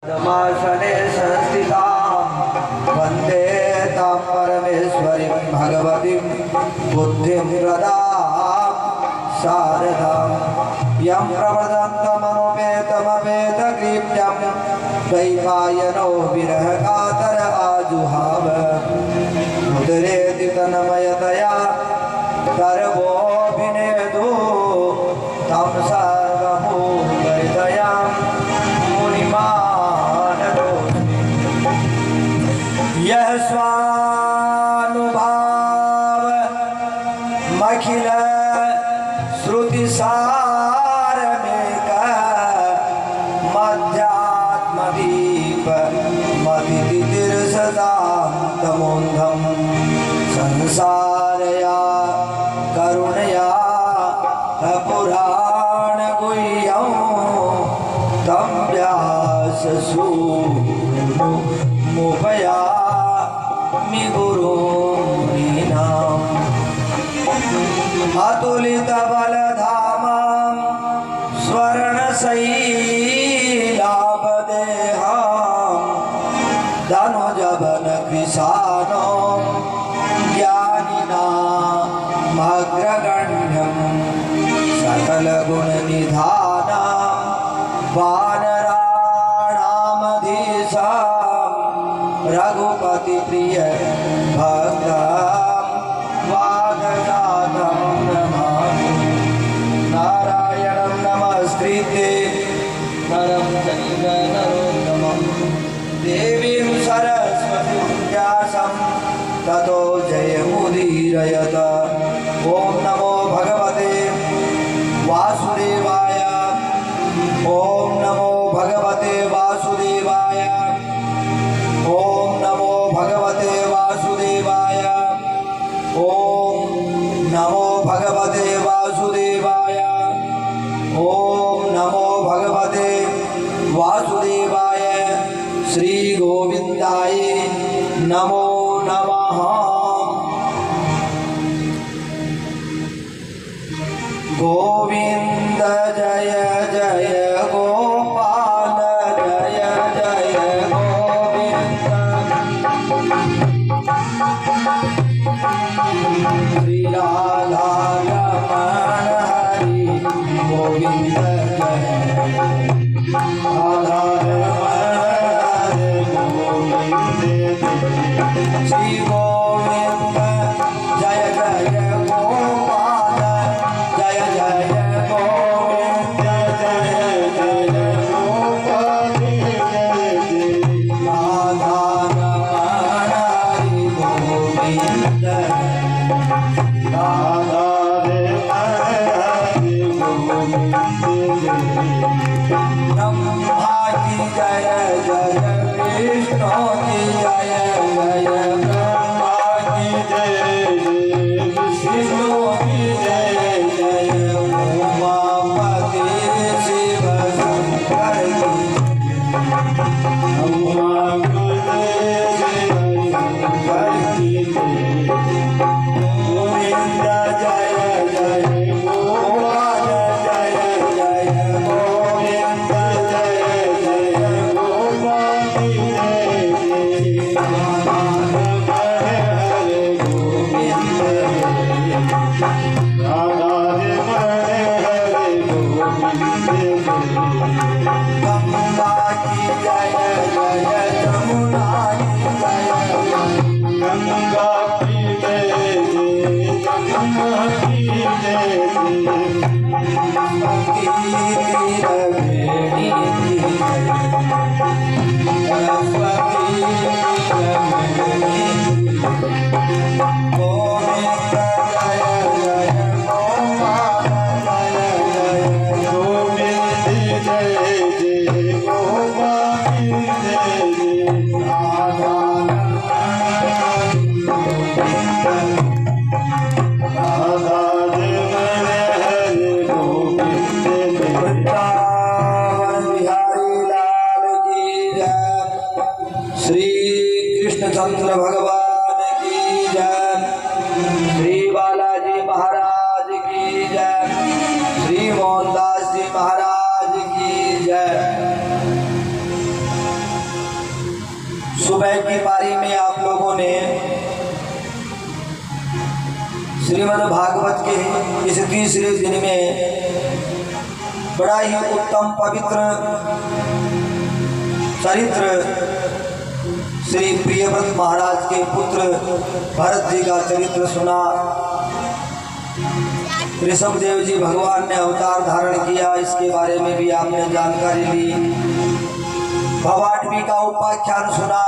पद्मासने संस्थितां वन्दे तां परमेश्वरीं भगवतीं बुद्धिं प्रदां शारदां यं प्रवदन्तमनुपेतमवेदकृत्यं द्वैपायनो विरहकातर आजुहाव मुदरेति तन्मयतया सर्वोऽभिनेदु तं सर्वभूतहृदयां मुनिमानतोऽस्मि यः स्वानुभाव मखिल श्रुतिसारमेक मध्यात्मदीप मदितिर्सदान्तमोन्धं संसारया करुणया पुराणगुह्यं तं व्याससूनुमुपयामि गुरूणाम् अतुलितबलधामां स्वर्णशैलाभदेहां धनुजवनकृशानो ज्ञानिनामग्रगण्यं सकलगुणनिधानां वानराणामधीशां रघुपतिप्रिय भक्तां वागजातं नमामि नारायणं नमस्कृत्य नरं चैव नरोत्तमं देवीं सरस्वतीं व्यासं ततो जयमुदीरयत। ॐ नमो भगवते वासुदेवाय। ॐ नमो भगवते वासुदेवाय। ॐ नमो भगवते वासुदेवाय। ॐ नमो भगवते वासुदेवाय। ॐ नमो भगवते वासुदेवाय। श्री गोविंदाय नमो नमः। गोविंद जय जय गोपाल जय जय गोविंद श्री राधा रमण हरि गोविंद जय राधा रमण हरि गोविंद श्री गोविंद जय जय गोपाल जय जय गोविंद जय जय गोपाल राधा रमण हरि गोविंद राधा हरि गोविंद ब्रह्मा की जय जय विष्णु की जय जय ब्रह्मा की जय विष्णु की जय जय उमापति शिव शंकर की गोविंद जय जय गोपाल जय जय गोविंद जय जय गोपाल जय गंगा की जय जय यमुना की जय गंगा की जय यमुना की जय सरस्वती रमणी की जय सरस्वती रमणी गोविंद जय जय गोपाल जय जय गोविंद जय जय गोपाल जय जय राधा राधा हरि गोविंद वृंदावन बिहारी लाल की जय। श्री कृष्णचंद्र भगवान की जय। श्री बालाजी महाराज की जय। श्री मोहनदास जी महाराज की जय। सुबह की पारी में आप लोगों ने श्रीमद् भागवत के इस तीसरे दिन में बड़ा ही उत्तम पवित्र चरित्र श्री प्रियव्रत महाराज के पुत्र भरत जी का चरित्र सुना। ऋषभदेव जी भगवान ने अवतार धारण किया, इसके बारे में भी आपने जानकारी ली। भवाटवी का उपाख्यान सुना,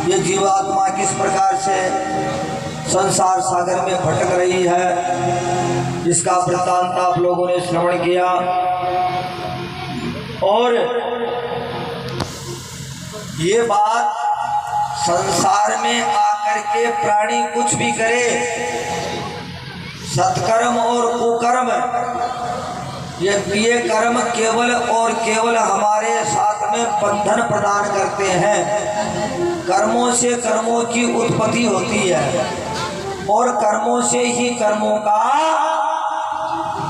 ये जीवात्मा किस प्रकार से संसार सागर में भटक रही है, इसका वृत्तांत आप लोगों ने श्रवण किया। और ये बात संसार में आकर के प्राणी कुछ भी करे, सत्कर्म और कुकर्म, ये कर्म केवल और केवल हमारे साथ में बंधन प्रदान करते हैं। कर्मों से कर्मों की उत्पत्ति होती है और कर्मों से ही कर्मों का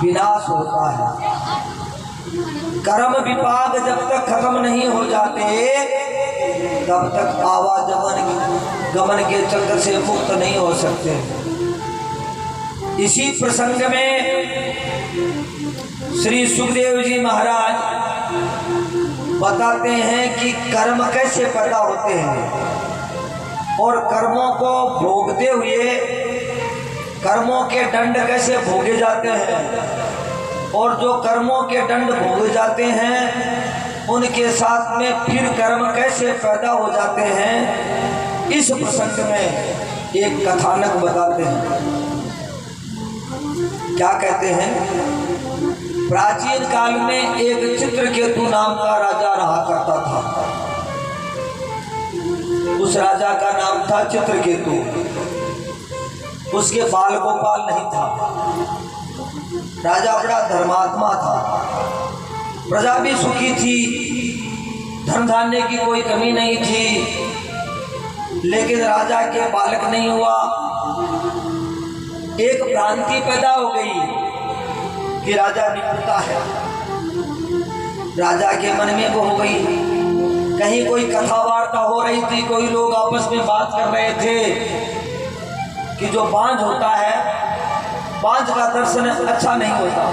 विनाश होता है। कर्म विपाक जब तक खत्म नहीं हो जाते तब तक आवागमन गमन के चक्र से मुक्त नहीं हो सकते। इसी प्रसंग में श्री सुखदेव जी महाराज बताते हैं कि कर्म कैसे पैदा होते हैं और कर्मों को भोगते हुए कर्मों के दंड कैसे भोगे जाते हैं, और जो कर्मों के दंड भोगे जाते हैं उनके साथ में फिर कर्म कैसे पैदा हो जाते हैं। इस प्रसंग में एक कथानक बताते हैं। क्या कहते हैं, प्राचीन काल में एक चित्रकेतु नाम का राजा रहा करता था। उस राजा का नाम था चित्रकेतु। उसके बाल गोपाल नहीं था। राजा बड़ा धर्मात्मा था, प्रजा भी सुखी थी, धन धान्य की कोई कमी नहीं थी। लेकिन राजा के बालक नहीं हुआ। एक भ्रांति पैदा हो गई कि राजा निपुणता है। राजा के मन में वो हो गई, कहीं कोई कथा वार्ता हो रही थी, कोई लोग आपस में बात कर रहे थे कि जो बांझ होता है, बांझ का दर्शन अच्छा नहीं होता।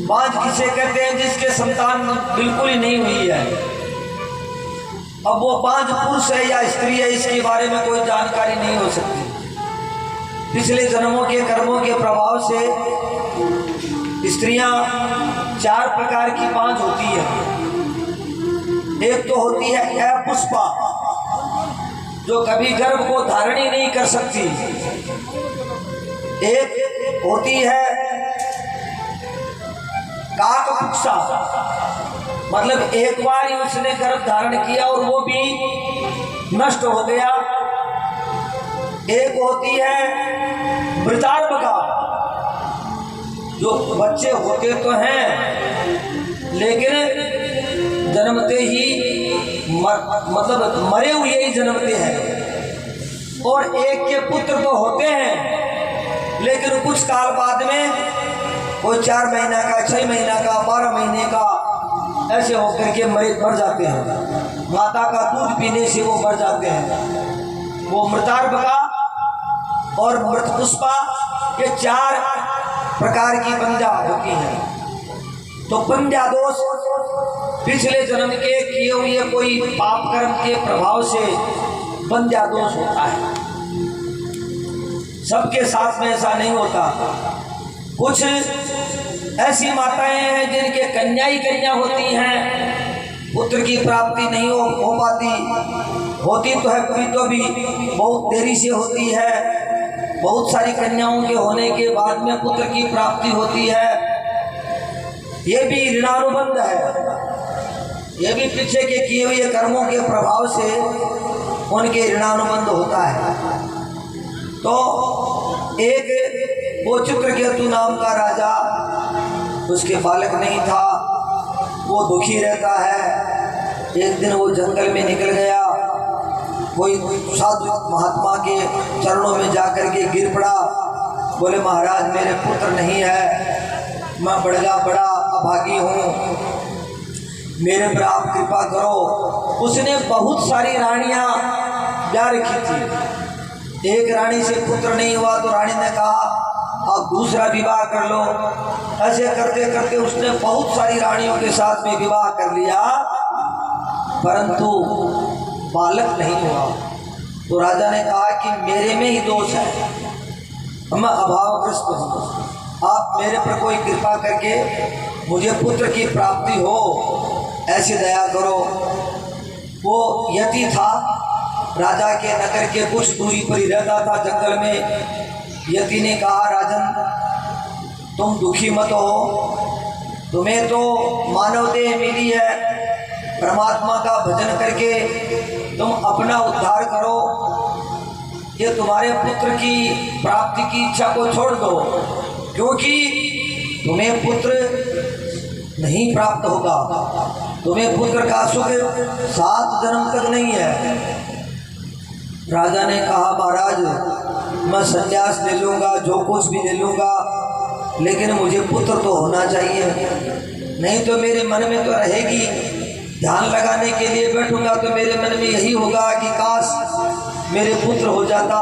बांझ किसे कहते हैं, जिसके संतान बिल्कुल ही नहीं हुई है। अब वो बांझ पुरुष है या स्त्री है, इसके बारे में कोई जानकारी नहीं हो सकती। पिछले जन्मों के कर्मों के प्रभाव से स्त्रियां 4 प्रकार की बांझ होती है। एक तो होती है अपुष्पा, जो कभी गर्भ को धारण ही नहीं कर सकती। एक होती है काकपुक्षा, मतलब एक बार ही उसने गर्भ धारण किया और वो भी नष्ट हो गया। एक होती है मृतार्भका, जो बच्चे होते तो हैं लेकिन जन्मते ही मतलब मरे हुए ही जन्मते हैं। और एक के पुत्र तो होते हैं लेकिन कुछ काल बाद में कोई 4 महीना का, 6 महीना का, 12 महीने का ऐसे होकर के मर जाते हैं। माता का दूध पीने से वो मर जाते हैं। वो मृतार्भका और मृतपुष्पा, ये 4 प्रकार की बंध्या होती है। तो बंध्या दोष पिछले जन्म के किए हुए कोई पाप कर्म के प्रभाव से बंध्या दोष होता है। सबके साथ में ऐसा नहीं होता। कुछ ऐसी माताएं हैं जिनके कन्या ही कन्या होती हैं, पुत्र की प्राप्ति नहीं हो पाती। होती तो है तो भी बहुत देरी से होती है। बहुत सारी कन्याओं के होने के बाद में पुत्र की प्राप्ति होती है। ये भी ऋणानुबंध है। ये भी पीछे के किए हुए कर्मों के प्रभाव से उनके ऋणानुबंध होता है। तो एक वो चित्रकेतु नाम का राजा, उसके बालक नहीं था, वो दुखी रहता है। एक दिन वो जंगल में निकल गया, कोई साधु महात्मा के चरणों में जाकर के गिर पड़ा। बोले, महाराज मेरे पुत्र नहीं है, मैं बड़ा अभागी हूँ। मेरे पर आप कृपा करो। उसने बहुत सारी रानियां ब्याह रखी थी। एक रानी से पुत्र नहीं हुआ तो रानी ने कहा आप दूसरा विवाह कर लो। ऐसे करते करते उसने बहुत सारी रानियों के साथ में विवाह कर लिया, परंतु बालक नहीं हुआ। तो राजा ने कहा कि मेरे में ही दोष है, मैं अभावग्रस्त हूँ, आप मेरे पर कोई कृपा करके मुझे पुत्र की प्राप्ति हो, ऐसी दया करो। वो यति था, राजा के नगर के कुछ दूरी पर ही रहता था, जंगल में। यति ने कहा राजन तुम दुखी मत हो, तुम्हें तो मानव देह मिली है, परमात्मा का भजन करके तुम अपना उद्धार करो। ये तुम्हारे पुत्र की प्राप्ति की इच्छा को छोड़ दो, क्योंकि तुम्हें पुत्र नहीं प्राप्त होगा, तुम्हें पुत्र का सुख 7 जन्म तक नहीं है। राजा ने कहा महाराज मैं संन्यास ले लूँगा, जो कुछ भी ले लूँगा, लेकिन मुझे पुत्र तो होना चाहिए, नहीं तो मेरे मन में तो रहेगी। ध्यान लगाने के लिए बैठूंगा तो मेरे मन में यही होगा कि काश मेरे पुत्र हो जाता,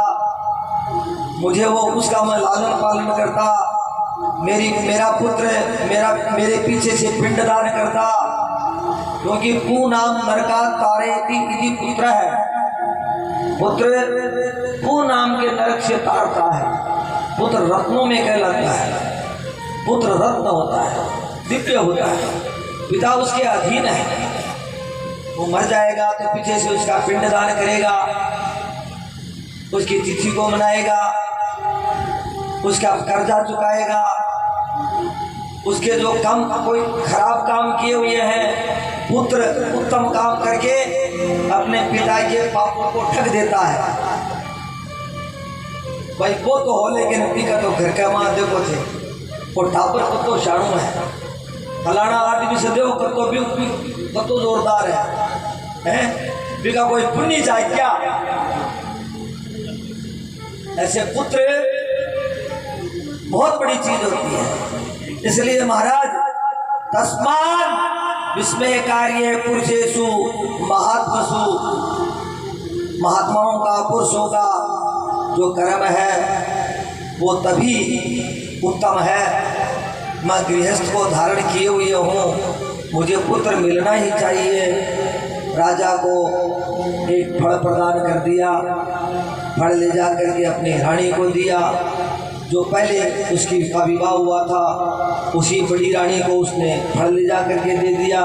मुझे वो उसका मैं लालन पालन करता, मेरा पुत्र मेरे पीछे से पिंडदान करता, क्योंकि पू नाम नरका तारेति इति पुत्र है। पुत्र पू नाम के नरक से तारता है। पुत्र रत्नों में कहलाता है, पुत्र रत्न होता है, दिव्य होता है, पिता उसके अधीन है। वो मर जाएगा तो पीछे से उसका पिंडदान करेगा, उसकी तिथि को मनाएगा, उसका कर्जा चुकाएगा, उसके जो काम कोई खराब काम किए हुए हैं, पुत्र उत्तम काम करके अपने पिता के पापों को ठग देता है। भाई वो तो हो, लेकिन पी का तो घर का मां देखो थे, वो ठाकुर को तो शाणु है, फलाना आदमी से देखो कर तो भी तो जोरदार है, पी का कोई पुण्य जाए क्या? ऐसे पुत्र बहुत बड़ी चीज होती है। इसलिए महाराज तस्मात् विस्मय कार्य पुरुषेषु महात्मसु, महात्माओं का पुरुषों का जो कर्म है वो तभी उत्तम है। मैं गृहस्थ को धारण किए हुए हूँ, मुझे पुत्र मिलना ही चाहिए। राजा को एक फल प्रदान कर दिया, फल ले जा करके अपनी रानी को दिया। जो पहले उसकी का विवाह हुआ था उसी बड़ी रानी को उसने फल ले जा करके दे दिया।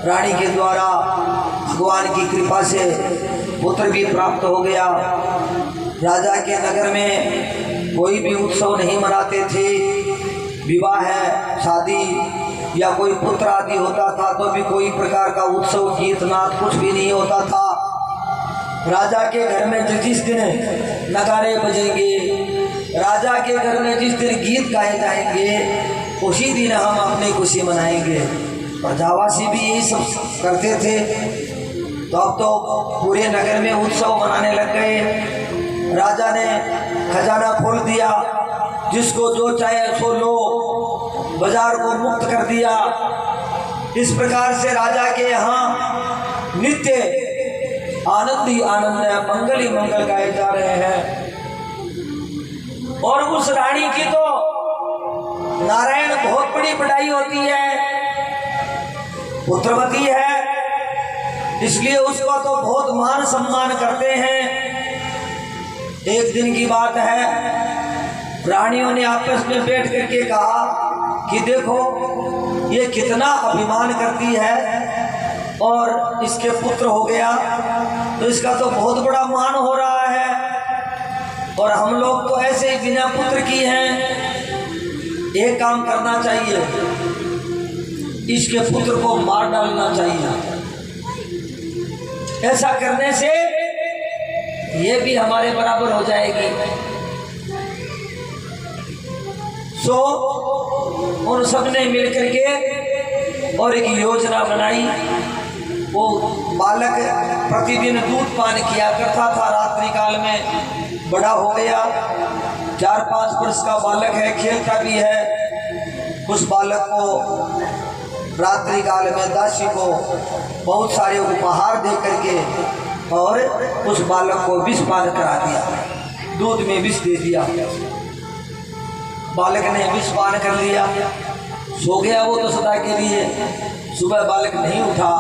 रानी के द्वारा भगवान की कृपा से पुत्र भी प्राप्त हो गया। राजा के नगर में कोई भी उत्सव नहीं मनाते थे, विवाह है, शादी या कोई पुत्र आदि होता था तो भी कोई प्रकार का उत्सव गीत नाद कुछ भी नहीं होता था। राजा के घर में जिस दिन नगाड़े बजेंगे, राजा के घर में जिस दिन गीत गाए जाएंगे, उसी दिन हम अपनी खुशी मनाएंगे। प्रजावासी भी यही सब करते थे। तो अब तो पूरे नगर में उत्सव मनाने लग गए। राजा ने खजाना खोल दिया, जिसको जो चाहे सो लो, बाजार को मुक्त कर दिया। इस प्रकार से राजा के यहाँ नित्य आनंद ही आनंद है, मंगल ही मंगल गाए जा रहे हैं। और उस रानी की तो नारायण बहुत बड़ी बढ़ाई होती है, पुत्रवती है, इसलिए उसका तो बहुत मान सम्मान करते हैं। एक दिन की बात है, रानियों ने आपस में बैठ करके कहा कि देखो ये कितना अभिमान करती है और इसके पुत्र हो गया तो इसका तो बहुत बड़ा मान हो रहा है, और हम लोग तो ऐसे ही बिना पुत्र की हैं। एक काम करना चाहिए, इसके पुत्र को मार डालना चाहिए। ऐसा करने से ये भी हमारे बराबर हो जाएगी। सो उन सब ने मिलकर के और एक योजना बनाई। वो बालक प्रतिदिन दूध पान किया करता था, रात्रि काल में बड़ा हो गया, 4-5 वर्ष का बालक है, खेलता भी है। उस बालक को रात्रि काल में दासी को बहुत सारे उपहार दे करके और उस बालक को विष पान करा दिया, दूध में विष दे दिया। बालक ने विष पान कर लिया, सो गया वो तो सदा के लिए। सुबह बालक नहीं उठा,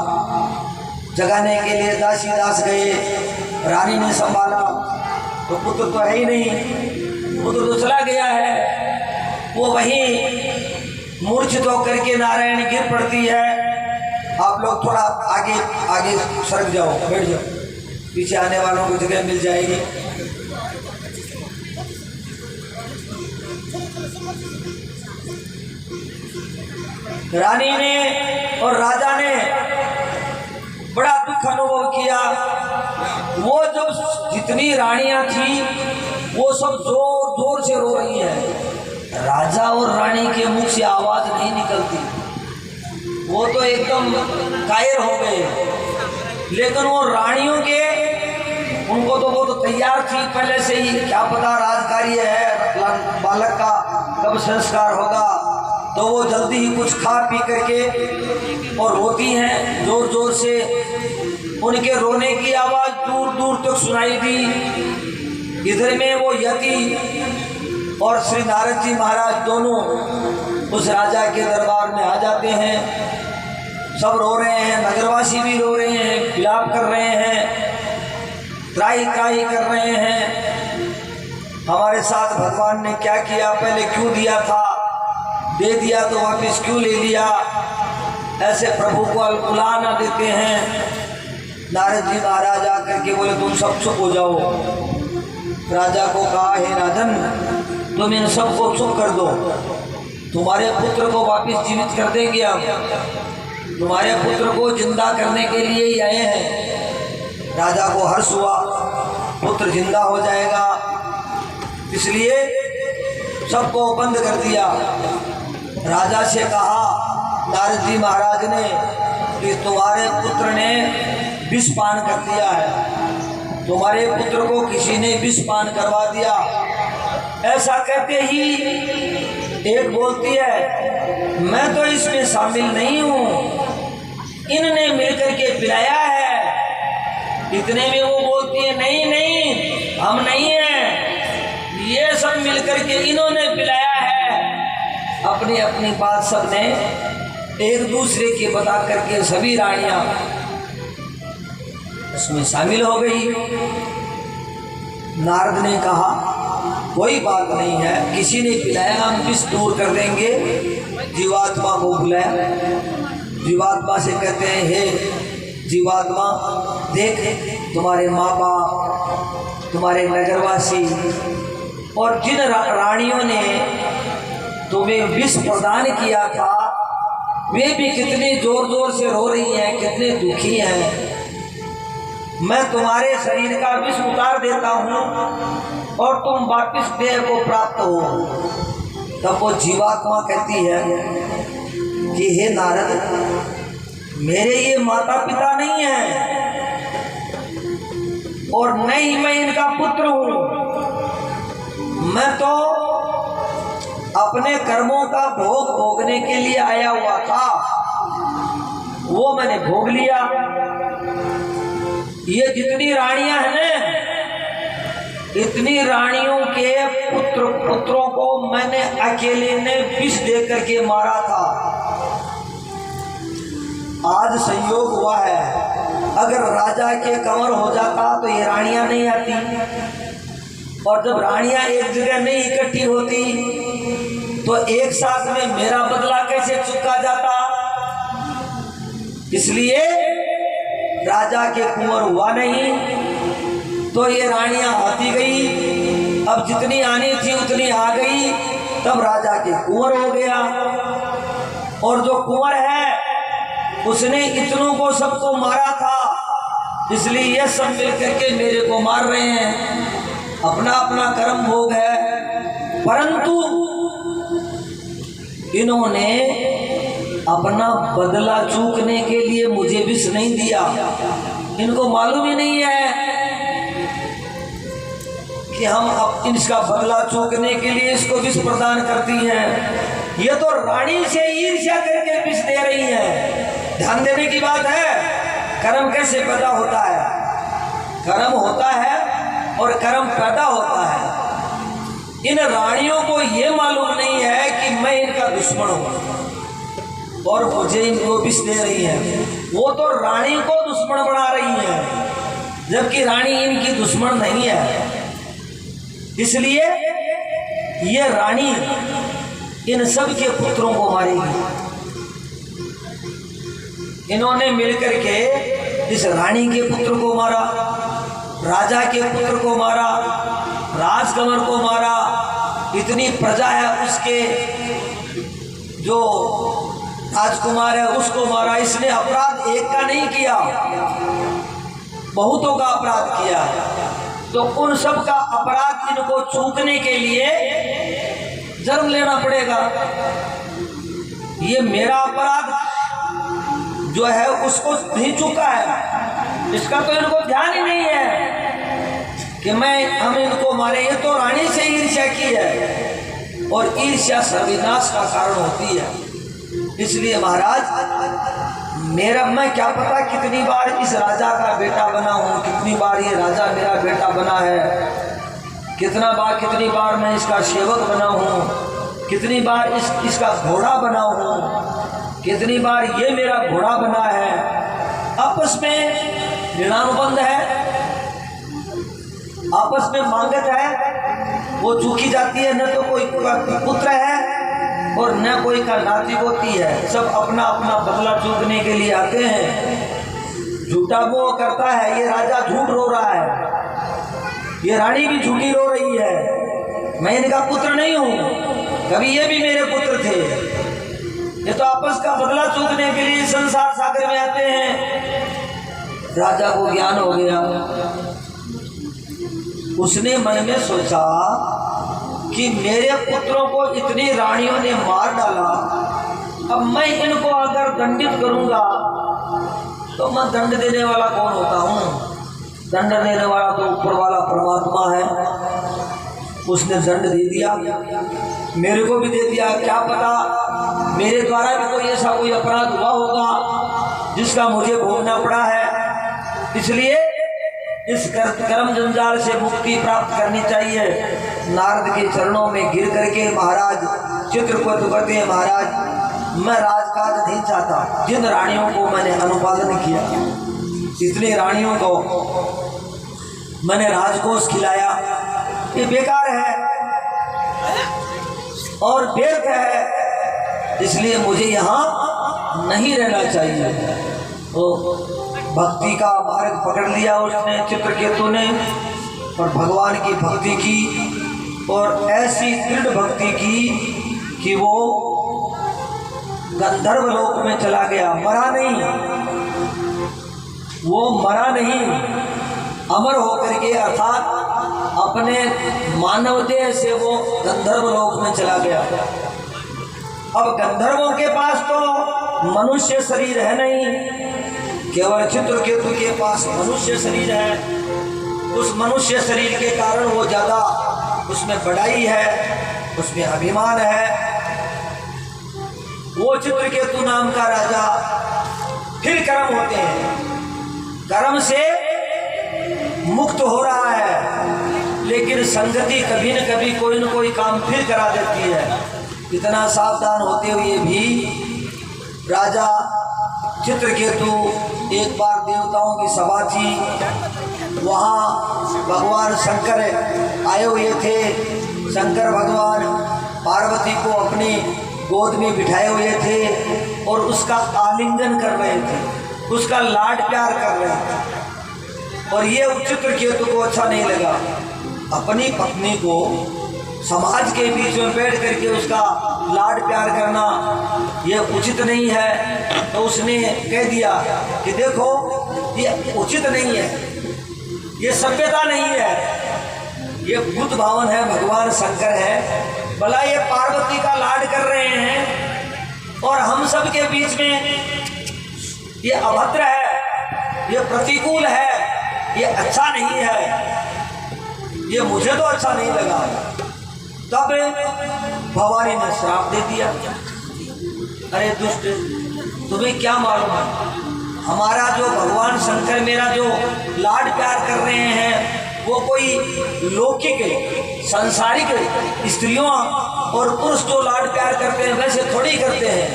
जगाने के लिए दासी दास गए, रानी ने संभाला तो पुत्र तो है ही नहीं, पुत्र तो चला गया है। वो वहीं मूर्छित होकर के नारायण गिर पड़ती है। आप लोग थोड़ा आगे आगे सरक जाओ, बैठ जाओ, पीछे आने वालों को जगह मिल जाएगी। रानी ने और राजा ने बड़ा दुख अनुभव किया। वो जब जितनी रानियां थी वो सब जोर जोर से रो रही है, राजा और रानी के मुख से आवाज नहीं निकलती। वो तो एकदम कायर हो गए। लेकिन वो रानियों के, उनको तो वो तो तैयार थी पहले से ही, क्या पता राजकार्य है, बालक का कब संस्कार होगा, तो वो जल्दी ही कुछ खा पी करके और रोती हैं जोर जोर से। उनके रोने की आवाज़ दूर दूर तक सुनाई दी। इधर में वो यति और श्री नारद जी महाराज दोनों उस राजा के दरबार में आ जाते हैं। सब रो रहे हैं, नगरवासी भी रो रहे हैं, विलाप कर रहे हैं, त्राही त्राही कर रहे हैं। हमारे साथ भगवान ने क्या किया, पहले क्यों दिया था, दे दिया तो वापस क्यों ले लिया, ऐसे प्रभु को बुला ना देते हैं। नारद जी महाराज आकर के बोले तुम सब चुप हो जाओ। राजा को कहा, हे राजन, तुम इन सबको चुप कर दो, तुम्हारे पुत्र को वापस जीवित कर देंगे, हम तुम्हारे पुत्र को जिंदा करने के लिए ही आए हैं। राजा को हर्ष हुआ, पुत्र जिंदा हो जाएगा, इसलिए सबको बंद कर दिया। राजा से कहा नारद जी महाराज ने कि तुम्हारे पुत्र ने विष पान कर दिया है, तुम्हारे पुत्र को किसी ने विष पान करवा दिया। ऐसा कहते ही एक बोलती है, मैं तो इसमें शामिल नहीं हूँ, इनने मिलकर के पिलाया है। इतने में वो बोलती है, नहीं नहीं, हम नहीं हैं, ये सब मिलकर के इन्होंने पिलाया है। अपनी अपनी बात सबने एक दूसरे के बता करके सभी रानियां उसमें शामिल हो गई। नारद ने कहा, कोई बात नहीं है, किसी ने पिलाया, हम विष दूर कर देंगे। जीवात्मा को बुलाया, जीवात्मा से कहते हैं, हे जीवात्मा, देख तुम्हारे माँ बाप, तुम्हारे नगरवासी और जिन रानियों ने तुम्हें विष प्रदान किया था, वे भी कितनी जोर जोर से रो रही हैं, कितने दुखी हैं। मैं तुम्हारे शरीर का विष उतार देता हूँ और तुम वापिस देह को प्राप्त हो। तब वो जीवात्मा कहती है कि हे नारद, मेरे ये माता पिता नहीं है और न ही मैं इनका पुत्र हूँ। मैं तो अपने कर्मों का भोग भोगने के लिए आया हुआ था, वो मैंने भोग लिया। ये जितनी रानियां हैं ना, इतनी रानियों के पुत्रों को मैंने अकेले ने विष दे करके मारा था। आज संयोग हुआ है, अगर राजा के कंवर हो जाता तो ये रानियां नहीं आती, और जब रानियां एक जगह नहीं इकट्ठी होती तो एक साथ में मेरा बदला कैसे चुका जाता। इसलिए राजा के कुंवर हुआ नहीं, तो ये रानियां आती गई। अब जितनी आनी थी उतनी आ गई, तब राजा के कुंवर हो गया। और जो कुंवर है उसने इतनों को सबको मारा था, इसलिए ये सब मिलकर के मेरे को मार रहे हैं। अपना अपना कर्म भोग है, परंतु इन्होंने अपना बदला चूकने के लिए मुझे विष नहीं दिया। इनको मालूम ही नहीं है कि हम अब इसका बदला चूकने के लिए इसको विष प्रदान करती हैं। ये तो रानी से ईर्ष्या करके विष दे रही है। ध्यान देने की बात है। कर्म कैसे पैदा होता है? कर्म होता है और कर्म पैदा होता है। इन रानियों को ये मालूम नहीं है कि मैं इनका दुश्मन हूं और मुझे इनको विष दे रही है। वो तो रानी को दुश्मन बना रही है, जबकि रानी इनकी दुश्मन नहीं है। इसलिए ये रानी इन सब के पुत्रों को मारेगी। इन्होंने मिलकर के इस रानी के पुत्र को मारा, राजा के पुत्र को मारा, राजकमर को मारा। इतनी प्रजा है उसके, जो राजकुमार है उसको मारा। इसने अपराध एक का नहीं किया, बहुतों का अपराध किया। तो उन सब का अपराध इनको चूकने के लिए जन्म लेना पड़ेगा। ये मेरा अपराध जो है उसको नहीं चूका है, इसका तो इनको ध्यान ही नहीं है कि हम इनको मारे। ये तो रानी से ईर्ष्या की है और ईर्ष्या सर्वनाश का कारण होती है। इसलिए महाराज, मैं क्या पता कितनी बार इस राजा का बेटा बना हूँ, कितनी बार ये राजा मेरा बेटा बना है, कितनी बार मैं इसका सेवक बना हूँ, कितनी बार इसका घोड़ा बना हूँ, कितनी बार ये मेरा घोड़ा बना है। आपस में ऋणानुबंध है, आपस में मांगत है, वो चूकी जाती है। न तो कोई पुत्र है और न कोई का नाती होती है। सब अपना अपना बदला चूकने के लिए आते हैं। झूठा मोह करता है। ये राजा झूठ रो रहा है, ये रानी भी झूठी रो रही है। मैं इनका पुत्र नहीं हूँ, कभी ये भी मेरे पुत्र थे। ये तो आपस का बदला चूकने के लिए संसार सागर में आते हैं। राजा को ज्ञान हो गया। उसने मन में सोचा कि मेरे पुत्रों को इतनी रानियों ने मार डाला, अब मैं इनको अगर दंडित करूंगा तो मैं दंड देने वाला कौन होता हूँ? दंड देने वाला तो ऊपर वाला परमात्मा है। उसने दंड दे दिया, मेरे को भी दे दिया। क्या पता मेरे द्वारा भी कोई ऐसा कोई अपराध हुआ होगा जिसका मुझे भोगना पड़ा है। इसलिए इस कर्म जंजाल से मुक्ति प्राप्त करनी चाहिए। नारद के चरणों में गिर करके महाराज चित्रकूट कहते हैं, महाराज मैं राजकाज नहीं चाहता। जिन रानियों को मैंने अनुपालन किया, इतनी रानियों को मैंने राजकोष खिलाया, ये बेकार है और व्यर्थ है। इसलिए मुझे यहाँ नहीं रहना चाहिए। तो भक्ति का मार्ग पकड़ लिया उसने, चित्रकेतु ने, और भगवान की भक्ति की, और ऐसी दृढ़ भक्ति की कि वो गंधर्व लोक में चला गया। मरा नहीं, वो मरा नहीं, अमर होकर के अर्थात अपने मानव देह से वो गंधर्व लोक में चला गया। अब गंधर्वों के पास तो मनुष्य शरीर है नहीं, केवल चित्रकेतु के पास मनुष्य शरीर है। उस मनुष्य शरीर के कारण वो ज़्यादा उसमें बड़ाई है, उसमें अभिमान है। वो चित्रकेतु नाम का राजा फिर कर्म होते हैं, कर्म से मुक्त हो रहा है, लेकिन संगति कभी न कभी कोई न कोई काम फिर करा देती है। इतना सावधान होते हुए भी राजा चित्रकेतु एक बार देवताओं की सभा थी, वहाँ भगवान शंकर आए हुए थे। शंकर भगवान पार्वती को अपनी गोद में बिठाए हुए थे और उसका आलिंगन कर रहे थे, उसका लाड प्यार कर रहे थे। और ये चित्रकेतु को अच्छा नहीं लगा। अपनी पत्नी को समाज के बीच में बैठ करके उसका लाड प्यार करना ये उचित नहीं है। तो उसने कह दिया कि देखो ये उचित नहीं है, ये सभ्यता नहीं है, ये बुद्ध भावन है, भगवान शंकर है, भला ये पार्वती का लाड कर रहे हैं और हम सब के बीच में ये अभद्र है, ये प्रतिकूल है, ये अच्छा नहीं है, ये मुझे तो अच्छा नहीं लगा। तब भवानी ने श्राप दे दिया। अरे दुष्ट, तुम्हें क्या मालूम है, हमारा जो भगवान शंकर मेरा जो लाड प्यार कर रहे हैं वो कोई लौकिक सांसारिक स्त्रियों और पुरुष जो लाड प्यार करते हैं वैसे थोड़ी करते हैं।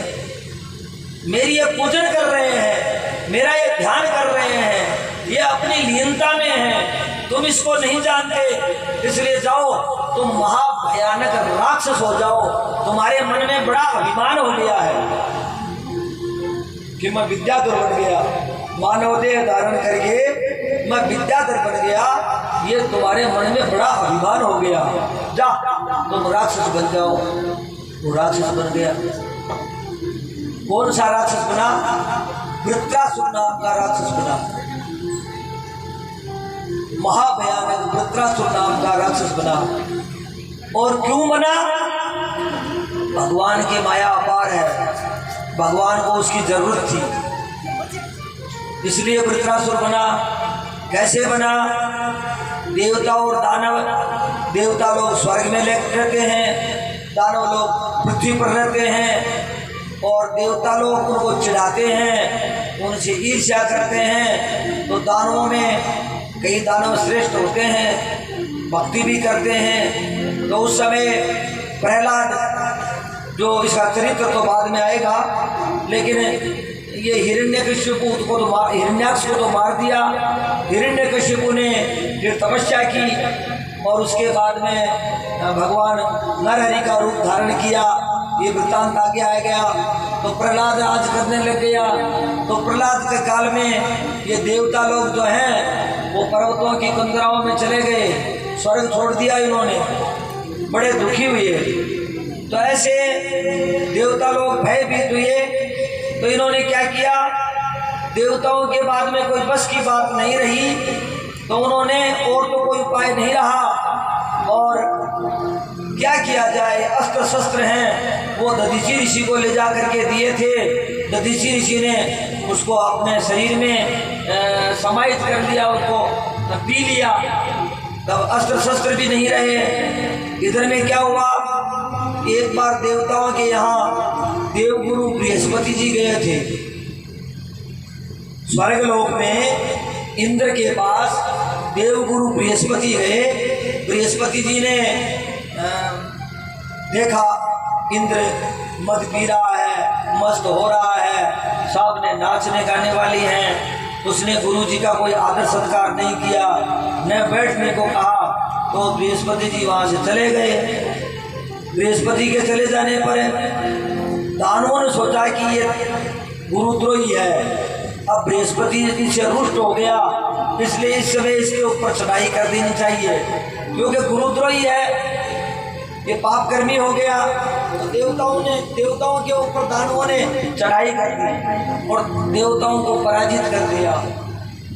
मेरी ये पूजन कर रहे हैं, मेरा ये ध्यान कर रहे हैं, ये अपनी लीनता में है, तुम इसको नहीं जानते, इसलिए जाओ तुम महाभयानक राक्षस हो जाओ। तुम्हारे मन में बड़ा अभिमान हो गया है कि मैं विद्याधर बन गया, मानव देह धारण करके मैं विद्याधर बन गया, ये तुम्हारे मन में बड़ा अभिमान हो गया। जा तुम राक्षस बन जाओ। वो राक्षस बन गया। कौन सा राक्षस बना? वृत्रासुर नाम का राक्षस बना, महाभयानक वृत्रासुर नाम का राक्षस बना। और क्यों बना? भगवान की माया अपार है, भगवान को उसकी जरूरत थी, इसलिए वृत्रासुर बना। कैसे बना? देवता और दानव, देवता लोग स्वर्ग में रहते हैं, दानव लोग पृथ्वी पर रहते हैं, और देवता लोग उनको चिढ़ाते हैं, उनसे ईर्ष्या करते हैं। तो दानवों में कई दानव श्रेष्ठ होते हैं, भक्ति भी करते हैं। तो उस समय प्रहलाद, जो इसका चरित्र तो बाद में आएगा, लेकिन ये हिरण्यकशिपु को तो हिरण्याक्ष को तो मार दिया। हिरण्यकशिपु ने फिर तपस्या की और उसके बाद में भगवान नरहरि का रूप धारण किया। ये वृत्तांत आगे आ गया। तो प्रहलाद राज करने लग गया। तो प्रहलाद के काल में ये देवता लोग जो हैं वो पर्वतों की कुंदराओं में चले गए, स्वर्ग छोड़ दिया इन्होंने, बड़े दुखी हुए। तो ऐसे देवता लोग भयभीत हुए। तो इन्होंने क्या किया? देवताओं के बाद में कोई बस की बात नहीं रही, तो उन्होंने और तो कोई उपाय नहीं रहा, और क्या किया जाए, अस्त्र शस्त्र हैं वो दधीचि ऋषि को ले जा करके दिए थे। दधीचि ऋषि ने उसको अपने शरीर में समाहित कर लिया, उसको पी लिया। तब अस्त्र शस्त्र भी नहीं रहे। इधर में क्या हुआ, एक बार देवताओं के यहाँ देवगुरु बृहस्पति जी गए थे स्वर्गलोक में। इंद्र के पास देवगुरु बृहस्पति गए। बृहस्पति जी ने देखा इंद्र मद पी रहा है, मस्त हो रहा है, सब ने नाचने गाने वाली हैं। उसने गुरु जी का कोई आदर सत्कार नहीं किया, न बैठने को कहा। तो बृहस्पति जी वहाँ से चले गए। बृहस्पति के चले जाने पर दानवों ने सोचा कि ये गुरुद्रोही है, अब बृहस्पति जी से रुष्ट हो गया, इसलिए इस समय इसके ऊपर चढ़ाई कर देनी चाहिए, क्योंकि गुरुद्रोही है, ये पाप कर्मी हो गया। तो देवताओं के ऊपर दानवों ने चढ़ाई कर दी और देवताओं को पराजित कर दिया।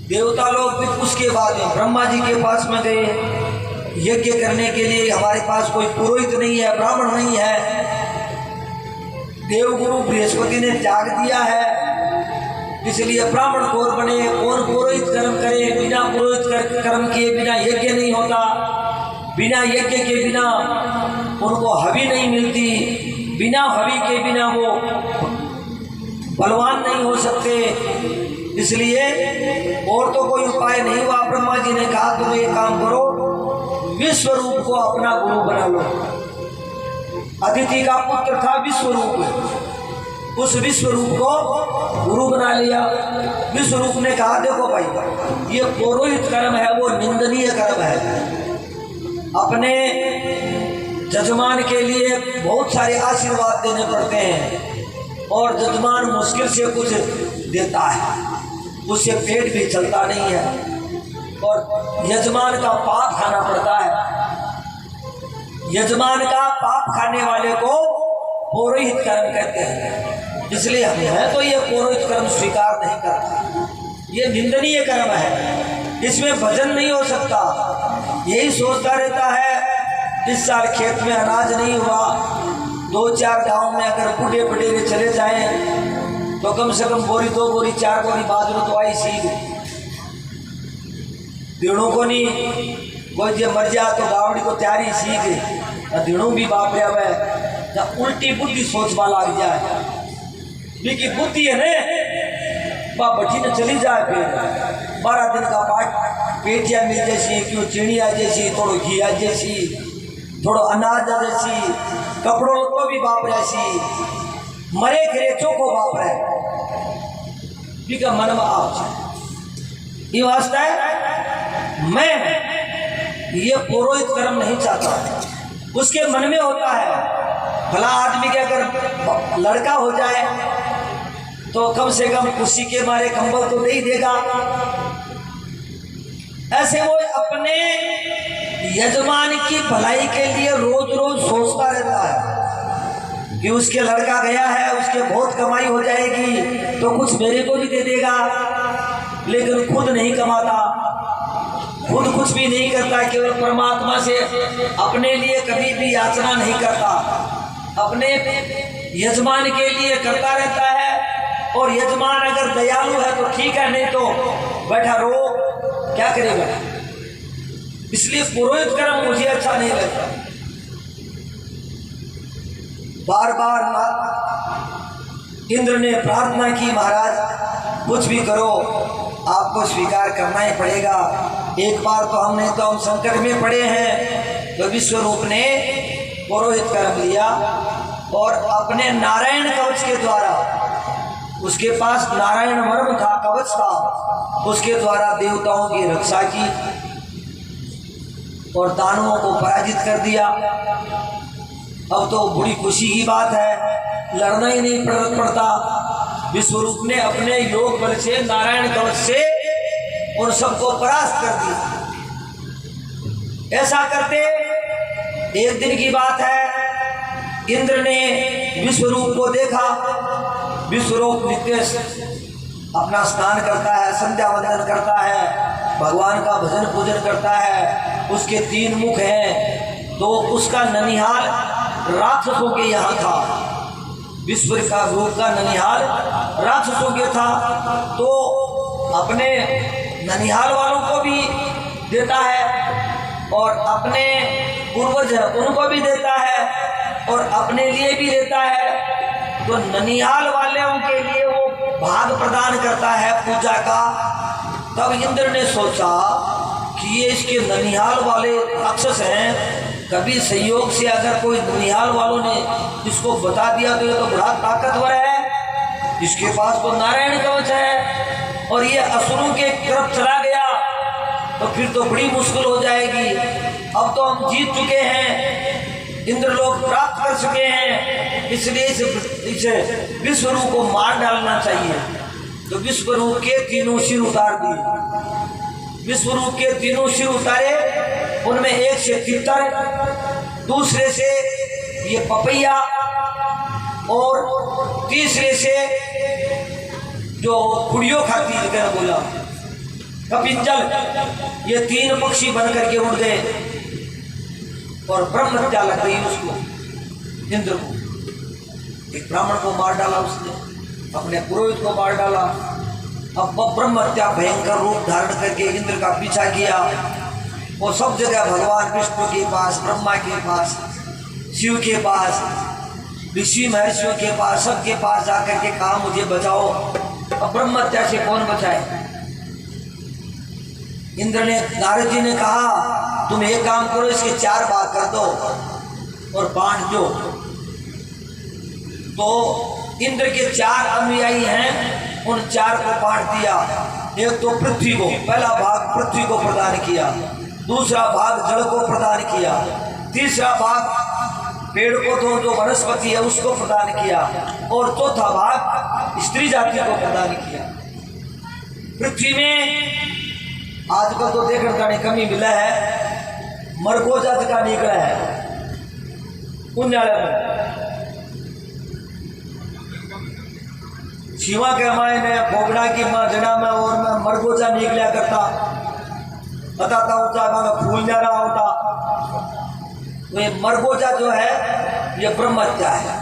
देवता लोग भी उसके बाद ब्रह्मा जी के पास में गए यज्ञ करने के लिए। हमारे पास कोई पुरोहित नहीं है, ब्राह्मण नहीं है। देवगुरु बृहस्पति ने त्याग दिया है, इसलिए ब्राह्मण कौन बने, कौन पुरोहित कर्म करे। बिना पुरोहित कर्म किए बिना यज्ञ नहीं होता, बिना यज्ञ के बिना उनको हवि नहीं मिलती, बिना हवि के बिना वो बलवान नहीं हो सकते। इसलिए और तो कोई उपाय नहीं हुआ। ब्रह्मा जी ने कहा तुम एक काम करो, विश्वरूप को अपना गुरु बना लो। अदिति का पुत्र था विश्वरूप, उस विश्वरूप को गुरु बना लिया। विश्वरूप ने कहा देखो भाई, ये पुरोहित कर्म है वो निंदनीय कर्म है। अपने जजमान के लिए बहुत सारे आशीर्वाद देने पड़ते हैं, और जजमान मुश्किल से कुछ देता है, उससे पेट भी चलता नहीं है, और यजमान का पाप खाना पड़ता है। यजमान का पाप खाने वाले को पौरोहित कर्म कहते हैं। इसलिए हम है तो ये पौरोहित कर्म स्वीकार नहीं करता, ये निंदनीय कर्म है, इसमें भजन नहीं हो सकता। यही सोचता रहता है इस साल खेत में अनाज नहीं हुआ, 2-4 गांव में अगर बूढ़े बड़े चले जाएं तो कम से कम बोरी 2 बोरी 4 बोरी बाजरू तो आई सीध पेड़ों को नहीं, कोई जो मर जाए तो गावड़ी को तैयारी सीख। दिनों भी बाप रे अब जब उल्टी बुद्धि सोचवा लग जाए लेकिन बुद्धि है ने बठी ने चली जाए फिर 12 दिन का पाठ पेटिया मिल जैसी क्यों चिड़िया जैसी थोड़ो घी आ जैसी थोड़ो अनाज आ जैसी कपड़ों को भी बाप ऐसी मरे खरेचों को बाप रहे मन में आप ये वास्ता है मैं ये पुरोहित कर्म नहीं चाहता। उसके मन में होता है भला आदमी के अगर लड़का हो जाए तो कम से कम खुशी के मारे कंबल तो नहीं देगा। ऐसे वो अपने यजमान की भलाई के लिए रोज रोज सोचता रहता है कि उसके लड़का गया है, उसके बहुत कमाई हो जाएगी तो कुछ मेरे को भी दे देगा, लेकिन खुद नहीं कमाता, खुद कुछ भी नहीं करता, केवल परमात्मा से अपने लिए कभी भी याचना नहीं करता, अपने यजमान के लिए करता रहता है। और यजमान अगर दयालु है तो ठीक है, नहीं तो बैठा रो क्या करेगा। इसलिए पुरोहित कर्म मुझे अच्छा नहीं लगता। बार बार इंद्र ने प्रार्थना की, महाराज कुछ भी करो आपको स्वीकार करना ही पड़ेगा। एक बार तो हम संकट में पड़े हैं, तो विश्वरूप ने पुरोहित कर्म लिया और अपने नारायण कवच के द्वारा, उसके पास नारायण मर्म था, कवच था, उसके द्वारा देवताओं की रक्षा की और दानवों को पराजित कर दिया। अब तो बड़ी खुशी की बात है, लड़ना ही नहीं पड़ता। विश्वरूप ने अपने योग बल से, नारायण कवच से उन सबको परास्त कर दिया। ऐसा करते एक दिन की बात है, इंद्र ने विश्वरूप को देखा। विश्वरूप नित्य अपना स्नान करता है, संध्या वंदन करता है, भगवान का भजन पूजन करता है, उसके 3 मुख हैं। तो उसका ननिहाल राक्षसों के यहाँ था, विश्व का रूप का ननिहाल राक्षसों के था। तो अपने ननिहाल वालों को भी देता है और अपने पूर्वज उनको भी देता है और अपने लिए भी देता है। तो ननिहाल वालों के लिए वो भाग प्रदान करता है पूजा का। तब इंद्र ने सोचा कि ये इसके ननिहाल वाले राक्षस हैं, कभी संयोग से अगर कोई ननिहाल वालों ने इसको बता दिया तो ये तो बड़ा ताकतवर है, इसके पास तो नारायण कवच है, और ये असुरों के तरफ चला गया तो फिर तो बड़ी मुश्किल हो जाएगी। अब तो हम जीत चुके हैं, इंद्रलोक प्राप्त कर चुके हैं, इसलिए इसे विश्वरूप को मार डालना चाहिए। तो विश्वरूप के 3 सिर उतार दिए। विश्वरूप के 3 सिर उतारे, उनमें एक से तितर, दूसरे से ये पपैया और तीसरे से जो कुड़ियों खाती है बोला कपिंजल, ये 3 पक्षी बन करके उड़ गए और ब्रह्म हत्या लग गई उसको, इंद्र को। एक ब्राह्मण को मार डाला उसने, अपने पुरोहित को मार डाला। अब ब्रह्म हत्या भयंकर रूप धारण करके इंद्र का पीछा किया और सब जगह भगवान विष्णु के पास, ब्रह्मा के पास, शिव के पास, ऋषि महर्षियों के पास, सबके पास जाकर के कहा मुझे बचाओ। अब ब्रह्म हत्या से कौन बचाए। इंद्र ने, नारद जी ने कहा तुम एक काम करो, इसके 4 भाग कर दो और बांट दो। तो इंद्र के 4 अनुयायी हैं, उन 4 को बांट दिया। एक तो पृथ्वी को, पहला भाग पृथ्वी को प्रदान किया, दूसरा भाग जल को प्रदान किया, तीसरा भाग पेड़ को तो जो वनस्पति है उसको प्रदान किया, और चौथा भाग स्त्री जाति को प्रदान किया। पृथ्वी में आजकल तो देखने का कमी मिला है, मरगो जात का निकला है उन्याले में। शिवा के मायने फोगड़ा की माँ जना में और मैं मरगोजा निकला करता, बताता होता मैं फूल जा रहा होता। तो ये मरगोजा जो है ये ब्रह्म हत्या है,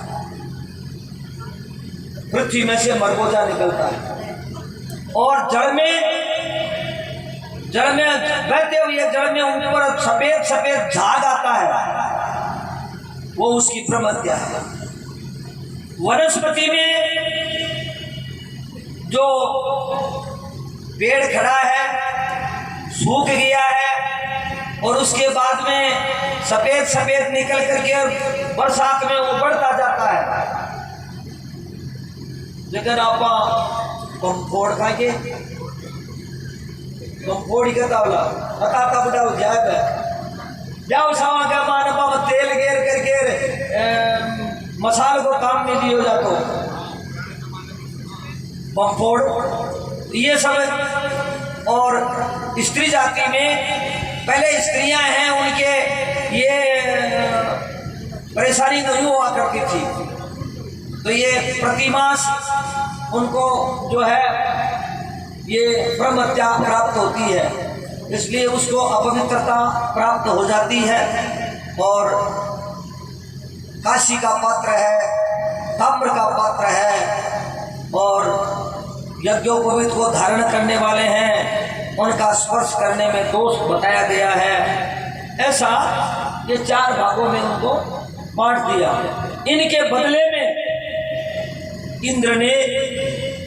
पृथ्वी में से मरगोजा निकलता है। और जल में बहते हुए जल में ऊपर सफेद सफेद झाग आता है, वो उसकी ब्रह्म हत्या है। वनस्पति में जो पेड़ खड़ा है, सूख गया है और उसके बाद में सफेद सफेद निकल करके बरसात में वो बढ़ता जाता है। लेकिन आप कंफोड़ खाके कंफोड़ी का तावला अता बताओ जाओ सवा का मानव तेल घेर करके मसाले को काम में दियो जातो पंफोड़ ये सब। और स्त्री जाति में पहले स्त्रियां हैं, उनके ये परेशानी नहीं हुआ करती थी, तो ये प्रतिमास उनको जो है ये ब्रह्म हत्या प्राप्त होती है, इसलिए उसको अपवित्रता प्राप्त हो जाती है। और काशी का पात्र है, ताम्र का पात्र है और यज्ञोपवीत को धारण करने वाले हैं, उनका स्पर्श करने में दोष बताया गया है। ऐसा ये 4 भागों में उनको बांट दिया। इनके बदले में इंद्र ने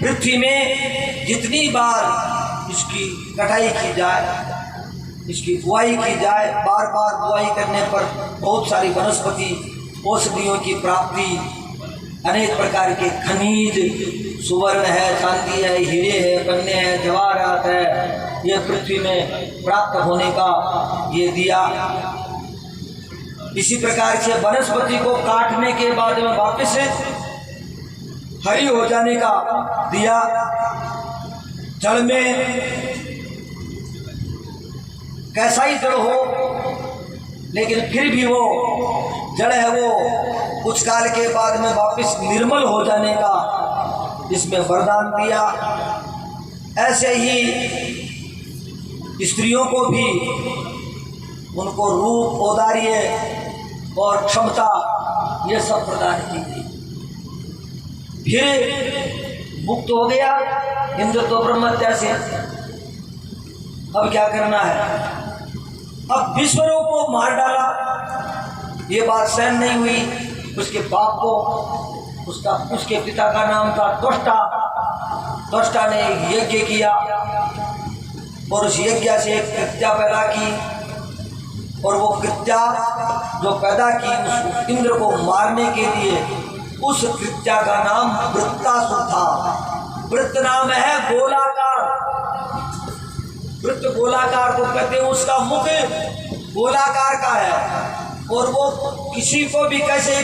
पृथ्वी में जितनी बार इसकी कटाई की जाए, इसकी बुआई की जाए, बार बार बुआई करने पर बहुत सारी वनस्पति औषधियों की प्राप्ति, अनेक प्रकार के खनिज, सुवर्ण है, चांदी है, हीरे है, कन्या है, जवाहरात है, ये पृथ्वी में प्राप्त होने का ये दिया। इसी प्रकार से वनस्पति को काटने के बाद में वापस हरी हो जाने का दिया। जड़ में कैसा ही जड़ हो, लेकिन फिर भी वो जड़ है वो कुछ काल के बाद में वापस निर्मल हो जाने का इसमें वरदान दिया। ऐसे ही स्त्रियों को भी उनको रूप, औदार्य और क्षमता ये सब प्रदान की थी। फिर मुक्त हो गया इंद्र तो ब्रह्म हत्या से। अब क्या करना है? अब विश्वरूप को मार डाला। ये बात सहन नहीं हुई उसके बाप को। उसके पिता का नाम था त्वष्टा। त्वष्टा ने एक यज्ञ किया और उस यज्ञ से एक कृत्या पैदा की, और वो कृत्या जो पैदा की उस इंद्र को मारने के लिए, उस कृत्या का नाम वृत्तासुर था। वृत्त नाम है गोलाकार। वृत्त गोलाकार को कहते हैं। उसका मुख गोलाकार का है और वो किसी को भी कैसे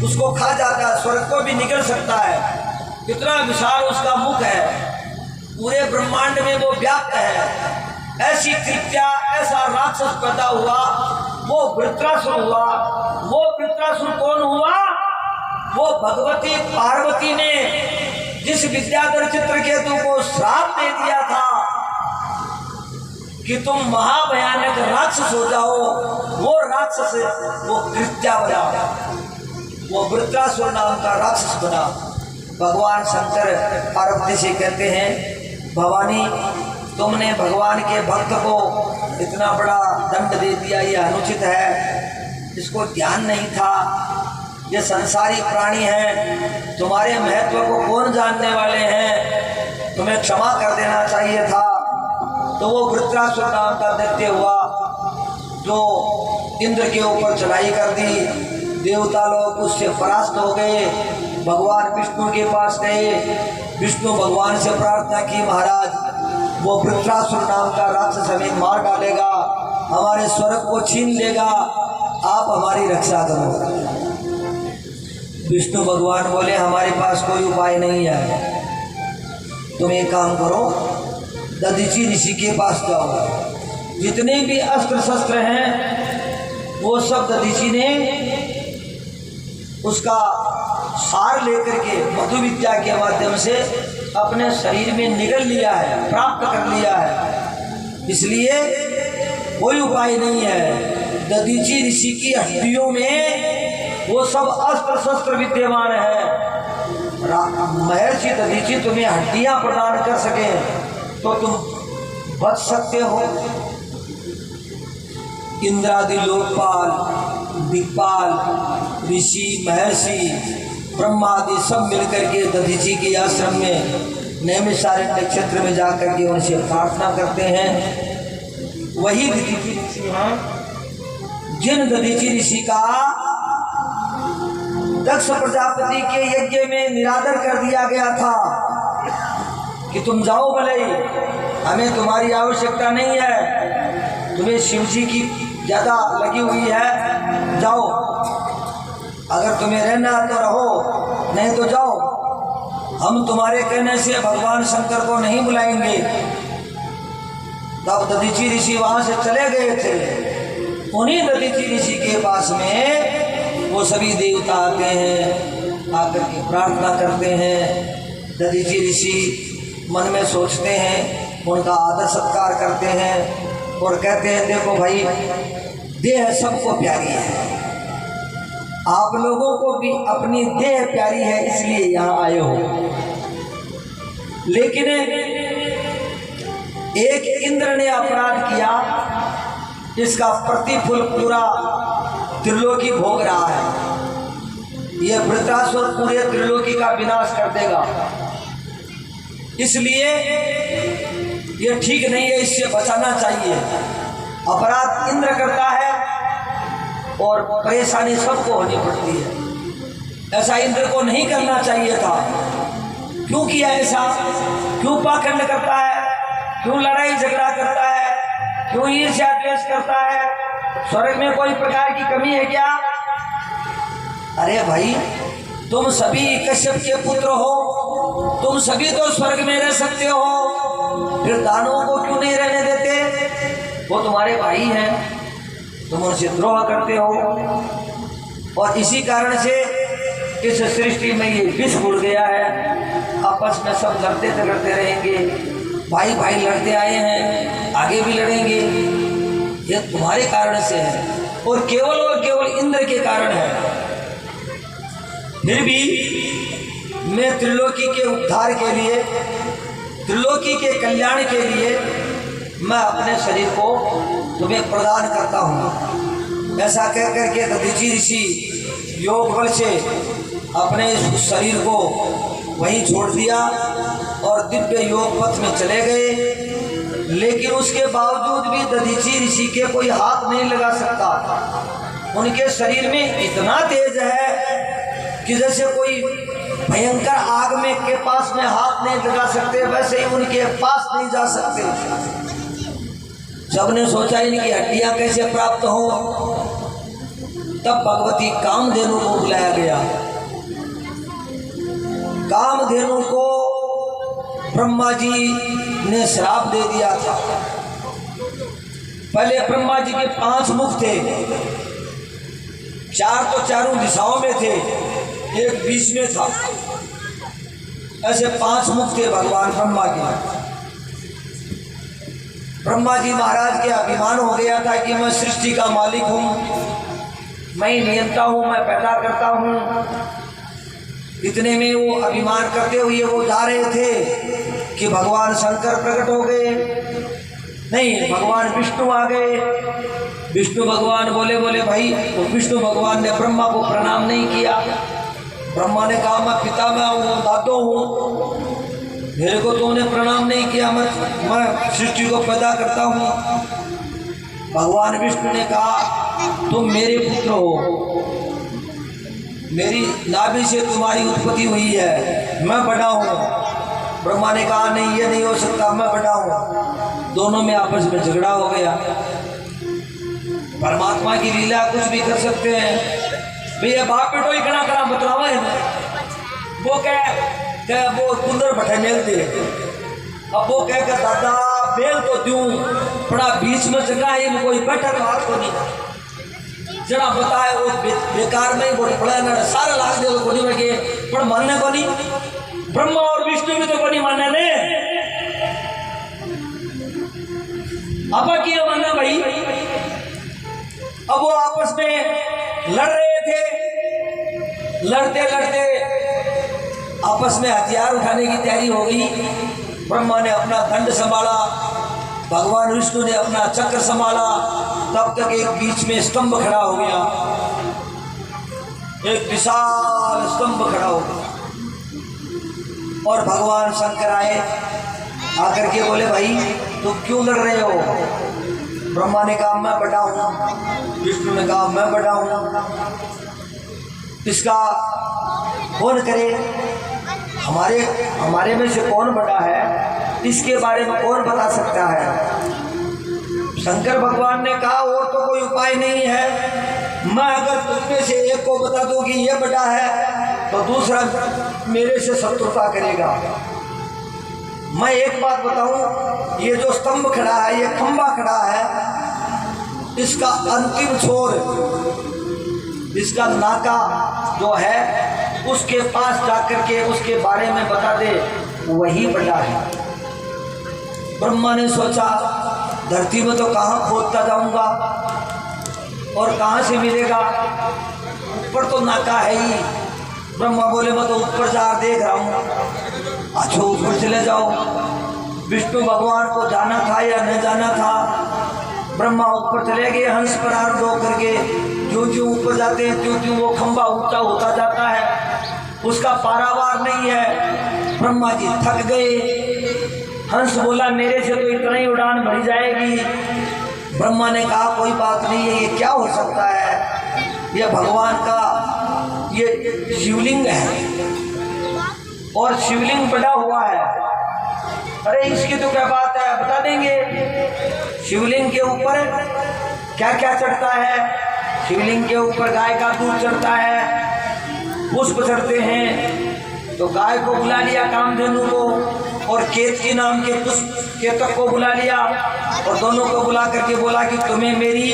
उसको खा जाता है, स्वर्ग को भी निकल सकता है। इतना विशाल उसका मुख है, पूरे ब्रह्मांड में वो व्याप्त है। ऐसी कृत्या, ऐसा राक्षस पैदा हुआ, वो वृत्रासुर हुआ। वो वृत्रासुर कौन हुआ? वो भगवती पार्वती ने जिस विद्याधर चित्रकेतु को श्राप दे दिया था कि तुम महाभयानक राक्षस हो जाओ, वो राक्षस, वो कृत्या बना, वो वृत्रासुर नाम का राक्षस बना। भगवान शंकर पार्वती से कहते हैं, भवानी तुमने भगवान के भक्त को इतना बड़ा दंड दे दिया, ये अनुचित है, इसको ध्यान नहीं था, ये संसारी प्राणी है, तुम्हारे महत्व को कौन जानने वाले हैं, तुम्हें क्षमा कर देना चाहिए था। तो वो वृत्रासुर नाम का दैत्य हुआ जो इंद्र के ऊपर चढ़ाई कर दी। देवता लोग उससे परास्त हो गए। भगवान विष्णु के पास गए। विष्णु भगवान से प्रार्थना की, महाराज वो वृत्रासुर नाम का राक्षस हमें मार डालेगा, हमारे स्वर्ग को छीन लेगा, आप हमारी रक्षा करो। विष्णु भगवान बोले, हमारे पास कोई उपाय नहीं है, तुम एक काम करो, दधीची ऋषि के पास जाओ। जितने भी अस्त्र शस्त्र हैं वो सब दधीची ने उसका सार लेकर के मधु विद्या के माध्यम से अपने शरीर में निगल लिया है, प्राप्त कर लिया है। इसलिए कोई उपाय नहीं है। दधीची ऋषि की हड्डियों में वो सब अस्त्र शस्त्र विद्यमान है। महर्षि दधीची तुम्हें हड्डियां प्रदान कर सके तो तुम बच सकते हो। इंद्रादि लोकपाल, दिक्पाल ऋषि महर्षि ब्रह्मा आदि सब मिलकर के दधीची के आश्रम में नैमिषारण्य क्षेत्र में जाकर के उनसे प्रार्थना करते हैं। वही दधीची ऋषि हैं जिन दधीची ऋषि का दक्ष प्रजापति के यज्ञ में निरादर कर दिया गया था कि तुम जाओ भले, हमें तुम्हारी आवश्यकता नहीं है, तुम्हें शिव जी की ज्यादा लगी हुई है, जाओ, अगर तुम्हें रहना तो रहो, नहीं तो जाओ, हम तुम्हारे कहने से भगवान शंकर को नहीं बुलाएंगे। तब दधीची ऋषि वहां से चले गए थे। उन्हीं दधीची ऋषि के पास में वो सभी देवता आते हैं, आकर के प्रार्थना करते हैं। दधीची ऋषि मन में सोचते हैं, उनका आदर सत्कार करते हैं और कहते हैं देखो भाई, देह सबको प्यारी है, आप लोगों को भी अपनी देह प्यारी है, इसलिए यहाँ आए हो। लेकिन एक इंद्र ने अपराध किया, इसका प्रतिफल पूरा त्रिलोकी भोग रहा है। यह वृत्रासुर पूरे त्रिलोकी का विनाश कर देगा, इसलिए यह ठीक नहीं है, इससे बचाना चाहिए। अपराध इंद्र करता है और परेशानी सबको होनी पड़ती है। ऐसा इंद्र को नहीं करना चाहिए था। क्यों किया ऐसा? क्यों पाखंड करता है? क्यों लड़ाई झगड़ा करता है? क्यों ईर्ष्या द्वेष करता है? स्वर्ग में कोई प्रकार की कमी है क्या? अरे भाई, तुम सभी कश्यप के पुत्र हो, तुम सभी तो स्वर्ग में रह सकते हो, फिर दानवों को क्यों नहीं रहने देते? वो तुम्हारे भाई हैं, तुम उनसे द्रोह करते हो। और इसी कारण से इस सृष्टि में ये विष उड़ गया है। आपस में सब लड़ते झगड़ते रहेंगे, भाई भाई लड़ते आए हैं, आगे भी लड़ेंगे। ये तुम्हारे कारण से है और केवल इंद्र के कारण है। फिर भी मैं त्रिलोकी के उद्धार के लिए, त्रिलोकी के कल्याण के लिए मैं अपने शरीर को तुम्हें प्रदान करता हूँ। ऐसा कह करके दधीची ऋषि योग बल से अपने इस शरीर को वहीं छोड़ दिया और दिव्य योग पथ में चले गए। लेकिन उसके बावजूद भी दधीची ऋषि के कोई हाथ नहीं लगा सकता। उनके शरीर में इतना तेज है कि जैसे कोई भयंकर आग में के पास में हाथ नहीं लगा सकते, वैसे ही उनके पास नहीं जा सकते। सबने सोचा इनकी हड्डियां कैसे प्राप्त हो। तब भगवती कामधेनु को बुलाया गया। कामधेनु को ब्रह्मा जी ने श्राप दे दिया था। पहले ब्रह्मा जी के 5 मुख थे, 4 तो चारों दिशाओं में थे, एक बीच में था। ऐसे 5 मुख थे भगवान ब्रह्मा के। ब्रह्मा जी महाराज के अभिमान हो गया था कि मैं सृष्टि का मालिक हूँ, मैं ही नियंता हूँ, मैं पैदा करता हूँ। इतने में वो अभिमान करते हुए वो जा रहे थे कि भगवान शंकर प्रकट हो गए। नहीं, भगवान विष्णु आ गए। विष्णु भगवान बोले भाई, तो विष्णु भगवान ने ब्रह्मा को प्रणाम नहीं किया। ब्रह्मा ने कहा मैं पिता मैं हूँ, दादो हूँ, मेरे को तो उन्हें प्रणाम नहीं किया, मैं सृष्टि को पैदा करता हूँ। भगवान विष्णु ने कहा तुम मेरे पुत्र हो, मेरी नाभि से तुम्हारी उत्पत्ति हुई है, मैं बड़ा हूँ। ब्रह्मा ने कहा नहीं, ये नहीं हो सकता, मैं बड़ा हूँ। दोनों में आपस में झगड़ा हो गया। परमात्मा की लीला कुछ भी कर सकते हैं। भैया बाप बेटो ही कड़ा कड़ा बतलावा है ना, वो क्या वो कुंदर बैठे मेल दे। अब वो कह कर दादा मेल तो दूं, बड़ा बीच में जगह है, कोई बैठा बात को नहीं जरा बताए वो बेकार में बोले पड़ा ना, सारा लाख दे को नहीं लगे पर मानने को नहीं। ब्रह्मा और विष्णु भी तो को नहीं मानने ने। अब क्या मानना भाई? अब वो आपस में लड़ रहे थे, लड़ते लड़ते आपस में हथियार उठाने की तैयारी हो गई। ब्रह्मा ने अपना दंड संभाला, भगवान विष्णु ने अपना चक्र संभाला। तब तक एक बीच में स्तंभ खड़ा हो गया। एक विशाल स्तंभ खड़ा हो गया और भगवान शंकर आए, आकर के बोले भाई तुम क्यों लड़ रहे हो? ब्रह्मा ने कहा मैं बड़ा हूं, विष्णु ने कहा मैं बड़ा हूं, इसका कौन करे? हमारे में से कौन बड़ा है, इसके बारे में कौन बता सकता है? शंकर भगवान ने कहा और तो कोई उपाय नहीं है, मैं अगर तुममें से एक को बता दूं कि ये बड़ा है तो दूसरा मेरे से शत्रुता करेगा। मैं एक बात बताऊं, ये जो स्तंभ खड़ा है, ये खंबा खड़ा है, इसका अंतिम छोर, इसका नाका जो है उसके पास जाकर के उसके बारे में बता दे, वही बड़ा है। ब्रह्मा ने सोचा धरती में तो कहाँ खोदता जाऊंगा और कहाँ से मिलेगा, ऊपर तो नाका है ही। ब्रह्मा बोले मैं तो ऊपर जा देख रहा हूँ। अच्छा ऊपर चले जाओ। विष्णु भगवान को जाना था या न जाना था, ब्रह्मा ऊपर चले गए हंस पर आरूढ़ होकर के। ज्यों ज्यों ऊपर जाते हैं त्यों त्यों वो खंबा ऊंचा होता जाता है, उसका पारावार नहीं है। ब्रह्मा जी थक गए। हंस बोला मेरे से तो इतना ही उड़ान भरी जाएगी। ब्रह्मा ने कहा कोई बात नहीं है, ये क्या हो सकता है, ये भगवान का ये शिवलिंग है और शिवलिंग बड़ा हुआ है। अरे इसकी तो क्या बात है, बता देंगे। शिवलिंग के ऊपर क्या क्या चढ़ता है? शिवलिंग के ऊपर गाय का दूध चढ़ता है, पुष्प चढ़ते हैं। तो गाय को बुला लिया कामधेनु को, और केतकी नाम के पुष्प केतक को बुला लिया, और दोनों को बुला करके बोला कि तुम्हें मेरी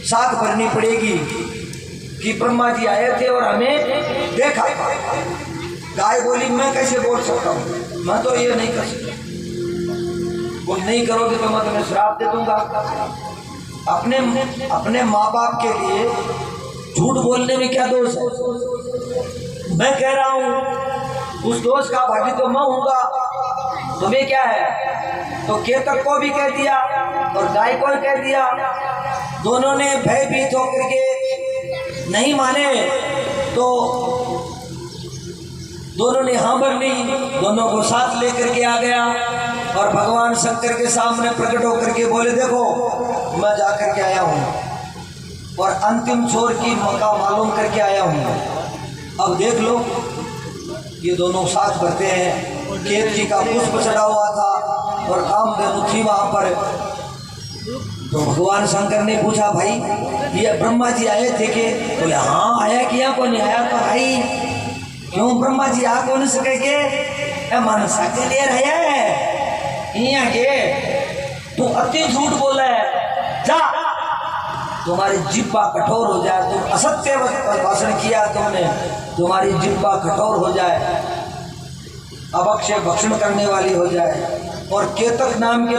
साथ भरनी पड़ेगी कि ब्रह्मा जी आए थे और हमें देखा। गाय बोली मैं कैसे बोल सकता हूँ, मैं तो ये नहीं कर सकता। वो नहीं करोगे तो मैं तुम्हें श्राप दे दूंगा। अपने माँ बाप के लिए झूठ बोलने में क्या दोष है? मैं कह रहा हूँ उस दोष का भागी तो मैं हूँगा, तुम्हें क्या है? तो केतक को भी कह दिया और गाय को भी कह दिया। दोनों ने भयभीत होकर के नहीं माने, तो दोनों ने हाँ भर ली। दोनों को साथ लेकर के आ गया और भगवान शंकर के सामने प्रकट होकर के बोले देखो मैं जा करके आया हूँ और अंतिम छोर की मौका मालूम करके आया हूँ। अब देख लो, ये दोनों साथ भरते हैं। केतकी का पुष्प चढ़ा हुआ था और कामधेनु थी वहां पर। तो भगवान शंकर ने पूछा भाई ये ब्रह्मा जी आए थे के? बोले हाँ आया किया, को नहीं आया तो भाई क्यों ब्रह्मा जी आ कौन सके के मनसा के लिए रहा है यहाँ के? तू अति झूठ बोला है, जा तुम्हारी जिब्बा कठोर हो जाए। तुम असत्य भाषण किया तुमने, तुम्हारी जिब्बा कठोर हो जाए, अभक्ष्य भक्षण करने वाली हो जाए। और केतक नाम के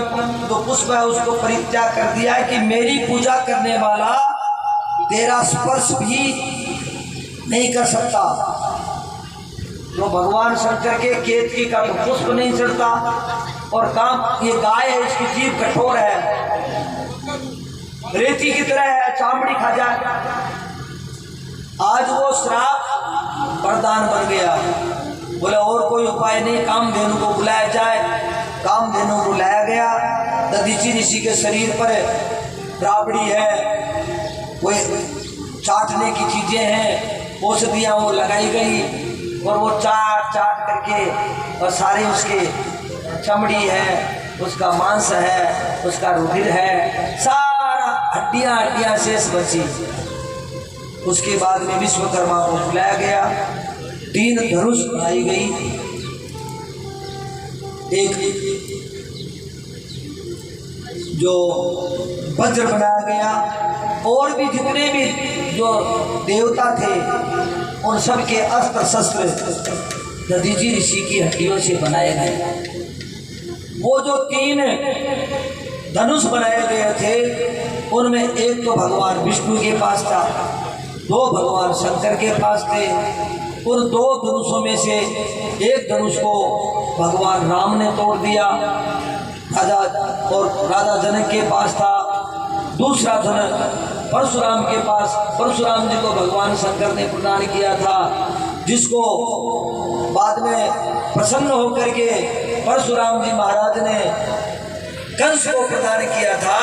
जो पुष्प है उसको परित्याग कर दिया है कि मेरी पूजा करने वाला तेरा स्पर्श भी नहीं कर सकता। तो भगवान शंकर के केतकी का तो पुष्प नहीं चढ़ता, और काम ये गाय है इसकी जीभ कठोर है, रेती की तरह है, चामड़ी खा जाए। आज वो श्राप वरदान बन गया। बोले और कोई उपाय नहीं, कामधेनु को बुलाया जाए। कामधेनु बुलाया गया। दधीची ऋषि के शरीर पर राबड़ी है, कोई चाटने की चीजें हैं, औषधियाँ वो लगाई गई और वो चाट चाट करके, और सारे उसके चमड़ी है, उसका मांस है, उसका रुधिर है, सारा हड्डियाँ हड्डियाँ शेष बची। उसके बाद में विश्वकर्मा को बुलाया गया। 3 धनुष बनाई गई, एक जो वज्र बनाया गया, और भी जितने भी जो देवता थे उन सब के अस्त्र शस्त्र दधीची ऋषि की हड्डियों से बनाए गए। वो जो 3 धनुष बनाए गए थे उनमें एक तो भगवान विष्णु के पास था, 2 भगवान शंकर के पास थे। उन 2 धनुषों में से एक धनुष को भगवान राम ने तोड़ दिया, राजा जनक के पास था। दूसरा परशुराम के पास परशुराम जी को भगवान शंकर ने प्रदान किया था, जिसको बाद में प्रसन्न होकर के परशुराम जी महाराज ने कंस को प्रदान किया था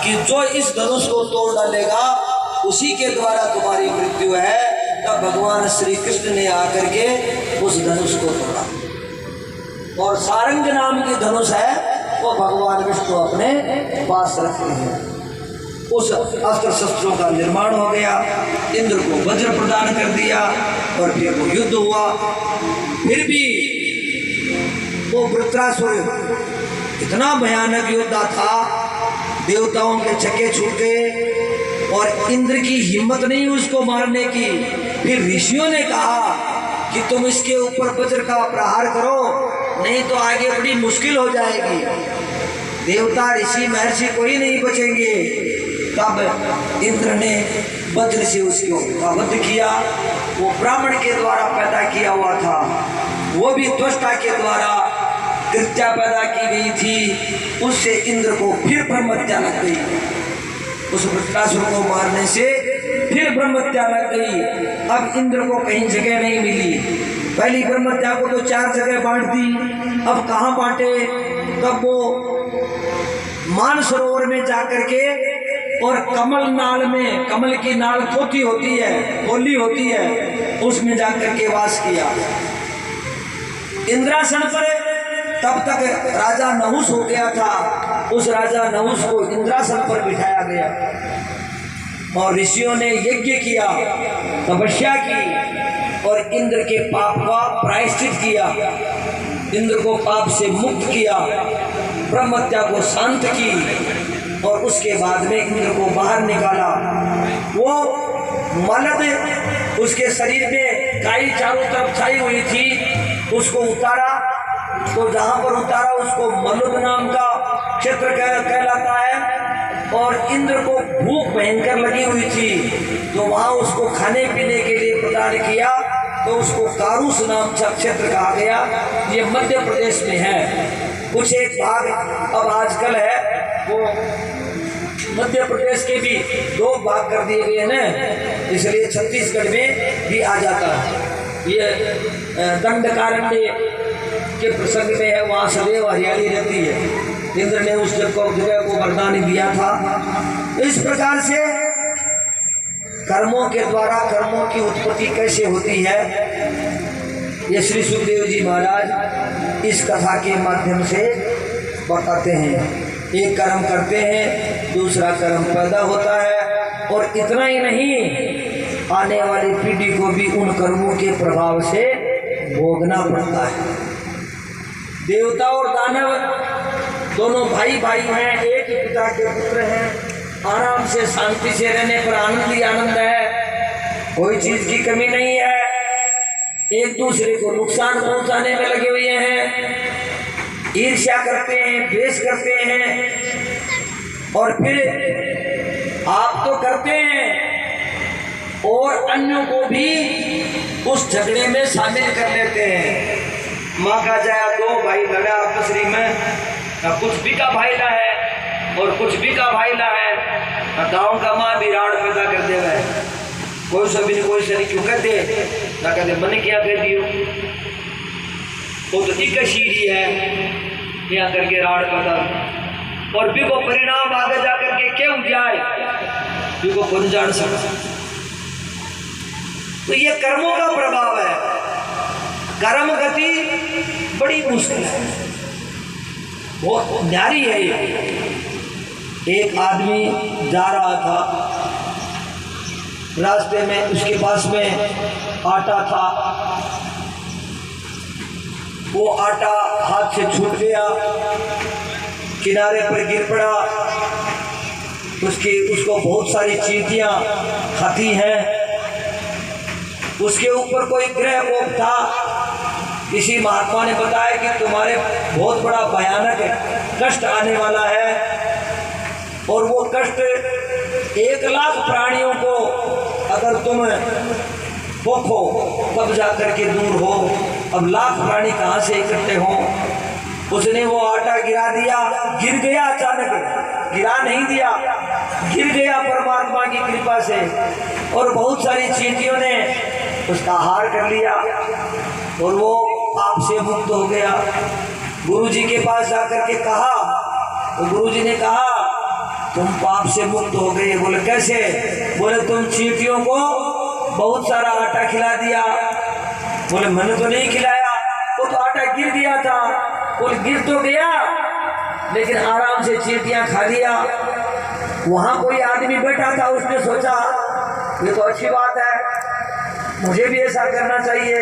कि जो इस धनुष को तोड़ डालेगा उसी के द्वारा तुम्हारी मृत्यु है। तब भगवान श्री कृष्ण ने आकर के उस धनुष को तोड़ा, और सारंग नाम की धनुष है वो भगवान विष्णु अपने पास रखते हैं। उस अस्त्र शस्त्रों का निर्माण हो गया, इंद्र को वज्र प्रदान कर दिया और फिर वो युद्ध हुआ। फिर भी वो वृत्रासुर इतना भयानक योद्धा था, देवताओं के छक्के छूट गए और इंद्र की हिम्मत नहीं उसको मारने की। फिर ऋषियों ने कहा कि तुम इसके ऊपर वज्र का प्रहार करो, नहीं तो आगे बड़ी मुश्किल हो जाएगी, देवता ऋषि महर्षि कोई नहीं बचेंगे। तब इंद्र ने वज्र से उसको वध किया। वो ब्राह्मण के द्वारा पैदा किया हुआ था, वो भी त्वष्टा के द्वारा कृत्या पैदा की गई थी। उससे इंद्र को फिर ब्रह्महत्या लग गई, उस वृत्रासुर को मारने से फिर ब्रह्महत्या लग गई। अब इंद्र को कहीं जगह नहीं मिली। पहली ब्रह्महत्या को तो 4 जगह बांट दी, अब कहाँ बांटे। तब वो मानसरोवर में जाकर के और कमल नाल में, कमल की नाल थोती होती है, होली होती है, उसमें जाकर के वास किया। इंद्रासन पर तब तक राजा नहुस हो गया था, उस राजा नहुस को इंद्रासन पर बिठाया गया और ऋषियों ने यज्ञ किया, तपस्या की और इंद्र के पाप का प्रायश्चित किया, इंद्र को पाप से मुक्त किया, ब्रह्महत्या को शांत की और उसके बाद में इंद्र को बाहर निकाला। वो मलद उसके शरीर में काई चारों तरफ छाई हुई थी, उसको उतारा, तो जहाँ पर उतारा उसको मलुद नाम का क्षेत्र कहलाता है। और इंद्र को भूख भयंकर लगी हुई थी, तो वहाँ उसको खाने पीने के लिए प्रदान किया, तो उसको कारूस नाम का क्षेत्र कहा गया। ये मध्य प्रदेश में है। कुछ एक भाग अब आजकल है वो मध्य प्रदेश के भी 2 भाग कर दिए गए हैं, इसलिए छत्तीसगढ़ में भी आ जाता है। ये दंडकारण्य के प्रसंग में है, वहाँ सदैव हरियाली रहती है। इंद्र ने उस जगह को वरदान दिया था। इस प्रकार से कर्मों के द्वारा कर्मों की उत्पत्ति कैसे होती है, ये श्री सुखदेव जी महाराज इस कथा के माध्यम से बताते हैं। एक कर्म करते हैं, दूसरा कर्म पैदा होता है, और इतना ही नहीं, आने वाली पीढ़ी को भी उन कर्मों के प्रभाव से भोगना पड़ता है। देवता और दानव दोनों भाई भाई हैं, एक ही पिता के पुत्र हैं, आराम से शांति से रहने पर आनंद ही आनंद है, कोई चीज की कमी नहीं है। एक दूसरे को नुकसान पहुंचाने में लगे हुए हैं, ईर्ष्या करते हैं, द्वेष करते हैं, और फिर आप तो करते हैं और अन्यों को भी उस झगड़े में शामिल कर लेते हैं। माँ का जाया 2 भाई लड़ा आपस में, कुछ भी का भाईला है और कुछ भी का भाईला है, गाँव का माँ भी राड़ पैदा कर दे रहा है। कोई सभी कोई सही क्यों कहते ना कहते मन क्या कह दियो, वो तो एक शीरी है यहाँ करके राड़ पैदा, और भी को परिणाम आगे जा करके क्यों जाए भी को खुद जान सकता। तो ये कर्मों का प्रभाव है। कर्म गति बड़ी मुश्किल है, बहुत न्यारी है ये। एक आदमी जा रहा था, रास्ते में उसके पास में आटा था, वो आटा हाथ से छूट गया, किनारे पर गिर पड़ा, उसको बहुत सारी चींटियां खाती हैं। उसके ऊपर कोई ग्रह कोप था। किसी महात्मा ने बताया कि तुम्हारे बहुत बड़ा भयानक कष्ट आने वाला है, और वो कष्ट 1,00,000 प्राणियों को अगर तुम पोखो तब जा करके दूर हो। अब 1,00,000 प्राणी कहाँ से इकट्ठे हों। उसने वो आटा गिरा दिया, गिर गया अचानक, गिरा नहीं दिया, गिर गया परमात्मा की कृपा से, और बहुत सारी चींटियों ने उसका आहार कर लिया और वो पाप से मुक्त हो गया। गुरुजी के पास जाकर के कहा, तो गुरुजी ने कहा तुम पाप से मुक्त हो गए। बोले कैसे? बोले तुम चींटियों को बहुत सारा आटा खिला दिया। बोले मैंने तो नहीं खिलाया, वो तो आटा गिर गया था। बोले गिर तो गया लेकिन आराम से चींटियां खा लिया। वहां कोई आदमी बैठा था, उसने सोचा ये तो अच्छी बात है, मुझे भी ऐसा करना चाहिए।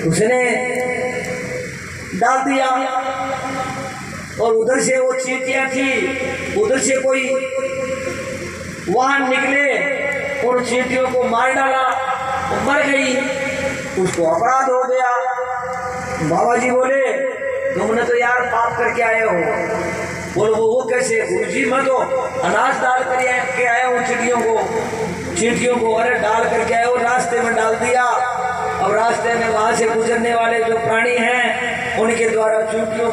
उसने डाल दिया और उधर से वो चींटियां थी, उधर से कोई वाहन निकले और चींटियों को मार डाला, वो मर गई, उसको अपराध हो गया। बाबा जी बोले तुमने तो यार पाप करके आए हो। बोलो वो कैसे? गुरुजी मैं तो अनाज डाल कर आया हूँ चींटियों को। अरे डाल करके आए हो, रास्ते में डाल दिया। अब रास्ते में वहां से गुजरने वाले जो प्राणी हैं उनके द्वारा चींटियों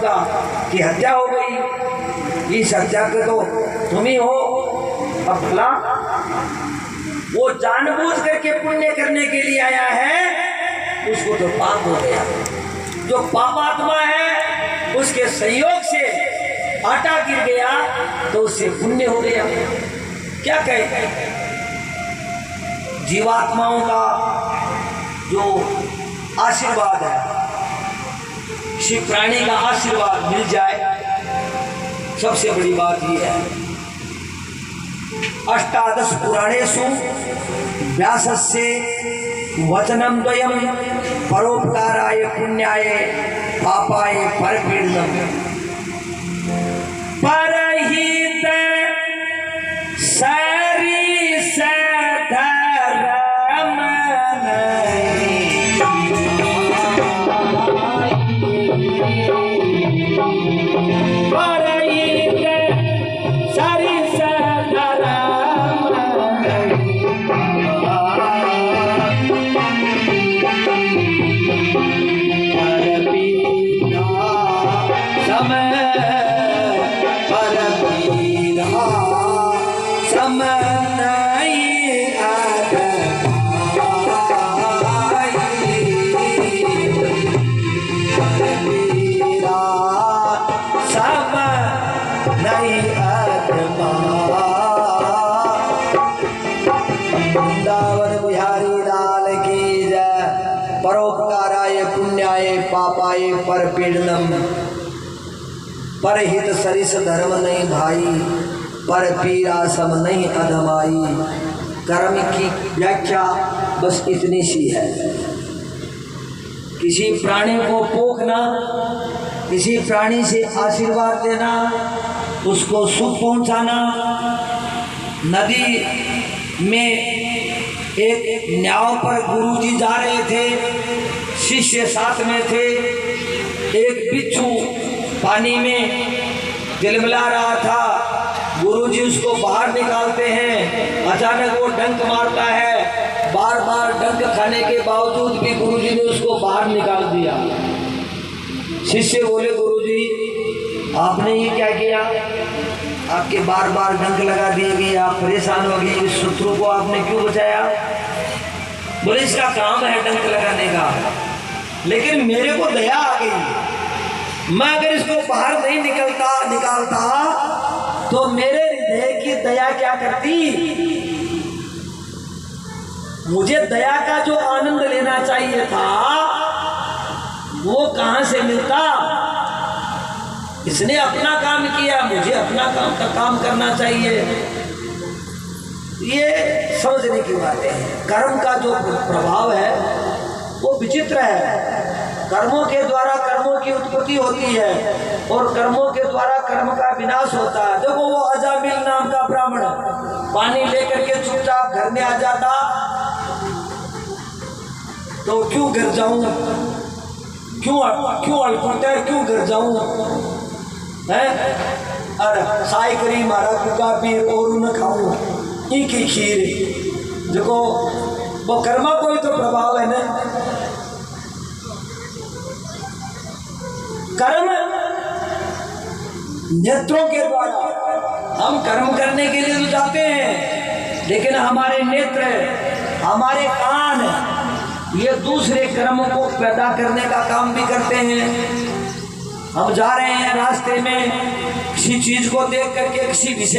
की हत्या हो गई। इस हत्या के तो तुम ही हो। अब भला वो जानबूझ करके पुण्य करने के लिए आया है, उसको तो पाप हो गया। जो पापात्मा है उसके संयोग से आटा गिर गया तो उससे पुण्य हो गया। क्या कहे? जीवात्माओं का जो आशीर्वाद है, किसी प्राणी का आशीर्वाद मिल जाए, सबसे बड़ी बात यह है। अष्टादश पुराणेषु व्यासस्य वचनं द्वयं परोपकाराय पुण्याय पापाय परपीडनम्। परहित सरिस धर्म परहित सरिस परोपकाराय पुण्याय पापाय परपीडनम्। परहित सरिस धर्म नहीं भाई, पर पीरा सम नहीं अधमाई। कर्म की व्याख्या बस इतनी सी है। किसी प्राणी को पोखना, किसी प्राणी से आशीर्वाद देना, उसको सुख पहुंचाना। नदी में एक नाव पर गुरुजी जा रहे थे, शिष्य साथ में थे। एक बिच्छू पानी में तिलमिला रहा था। गुरुजी उसको बाहर निकालते हैं, अचानक वो डंक मारता है। बार बार डंक खाने के बावजूद भी गुरुजी ने उसको बाहर निकाल दिया। शिष्य बोले गुरुजी आपने ये क्या किया? आपके बार बार डंक लगा दिए गए, आप परेशान हो गए, इस शत्रु को आपने क्यों बचाया? बोले इसका काम है डंक लगाने का, लेकिन मेरे को दया आ गई। मैं अगर इसको बाहर नहीं निकालता तो मेरे हृदय की दया क्या करती? मुझे दया का जो आनंद लेना चाहिए था वो कहां से मिलता? इसने अपना काम किया, मुझे अपना काम करना चाहिए। ये समझने की बातें हैं। कर्म का जो प्रभाव है वो विचित्र है। कर्मों के द्वारा कर्मों की उत्पत्ति होती है और कर्मों के द्वारा कर्म का विनाश होता है। देखो वो अजामिल नाम का ब्राह्मण पानी लेकर के चुपचाप घर में आ जाता तो क्यों घर जाऊं, क्यों अड़पटा है, क्यों घर जाऊं है? अरे साई करी मारा कुका पी और न खाऊं की खीर। देखो वो कर्मा कोई तो प्रभाव है ना। कर्म नेत्रों के द्वारा हम कर्म करने के लिए तो जाते हैं, लेकिन हमारे नेत्र, हमारे कान ये दूसरे कर्मों को पैदा करने का काम भी करते हैं। हम जा रहे हैं रास्ते में, किसी चीज को देख करके, किसी विषय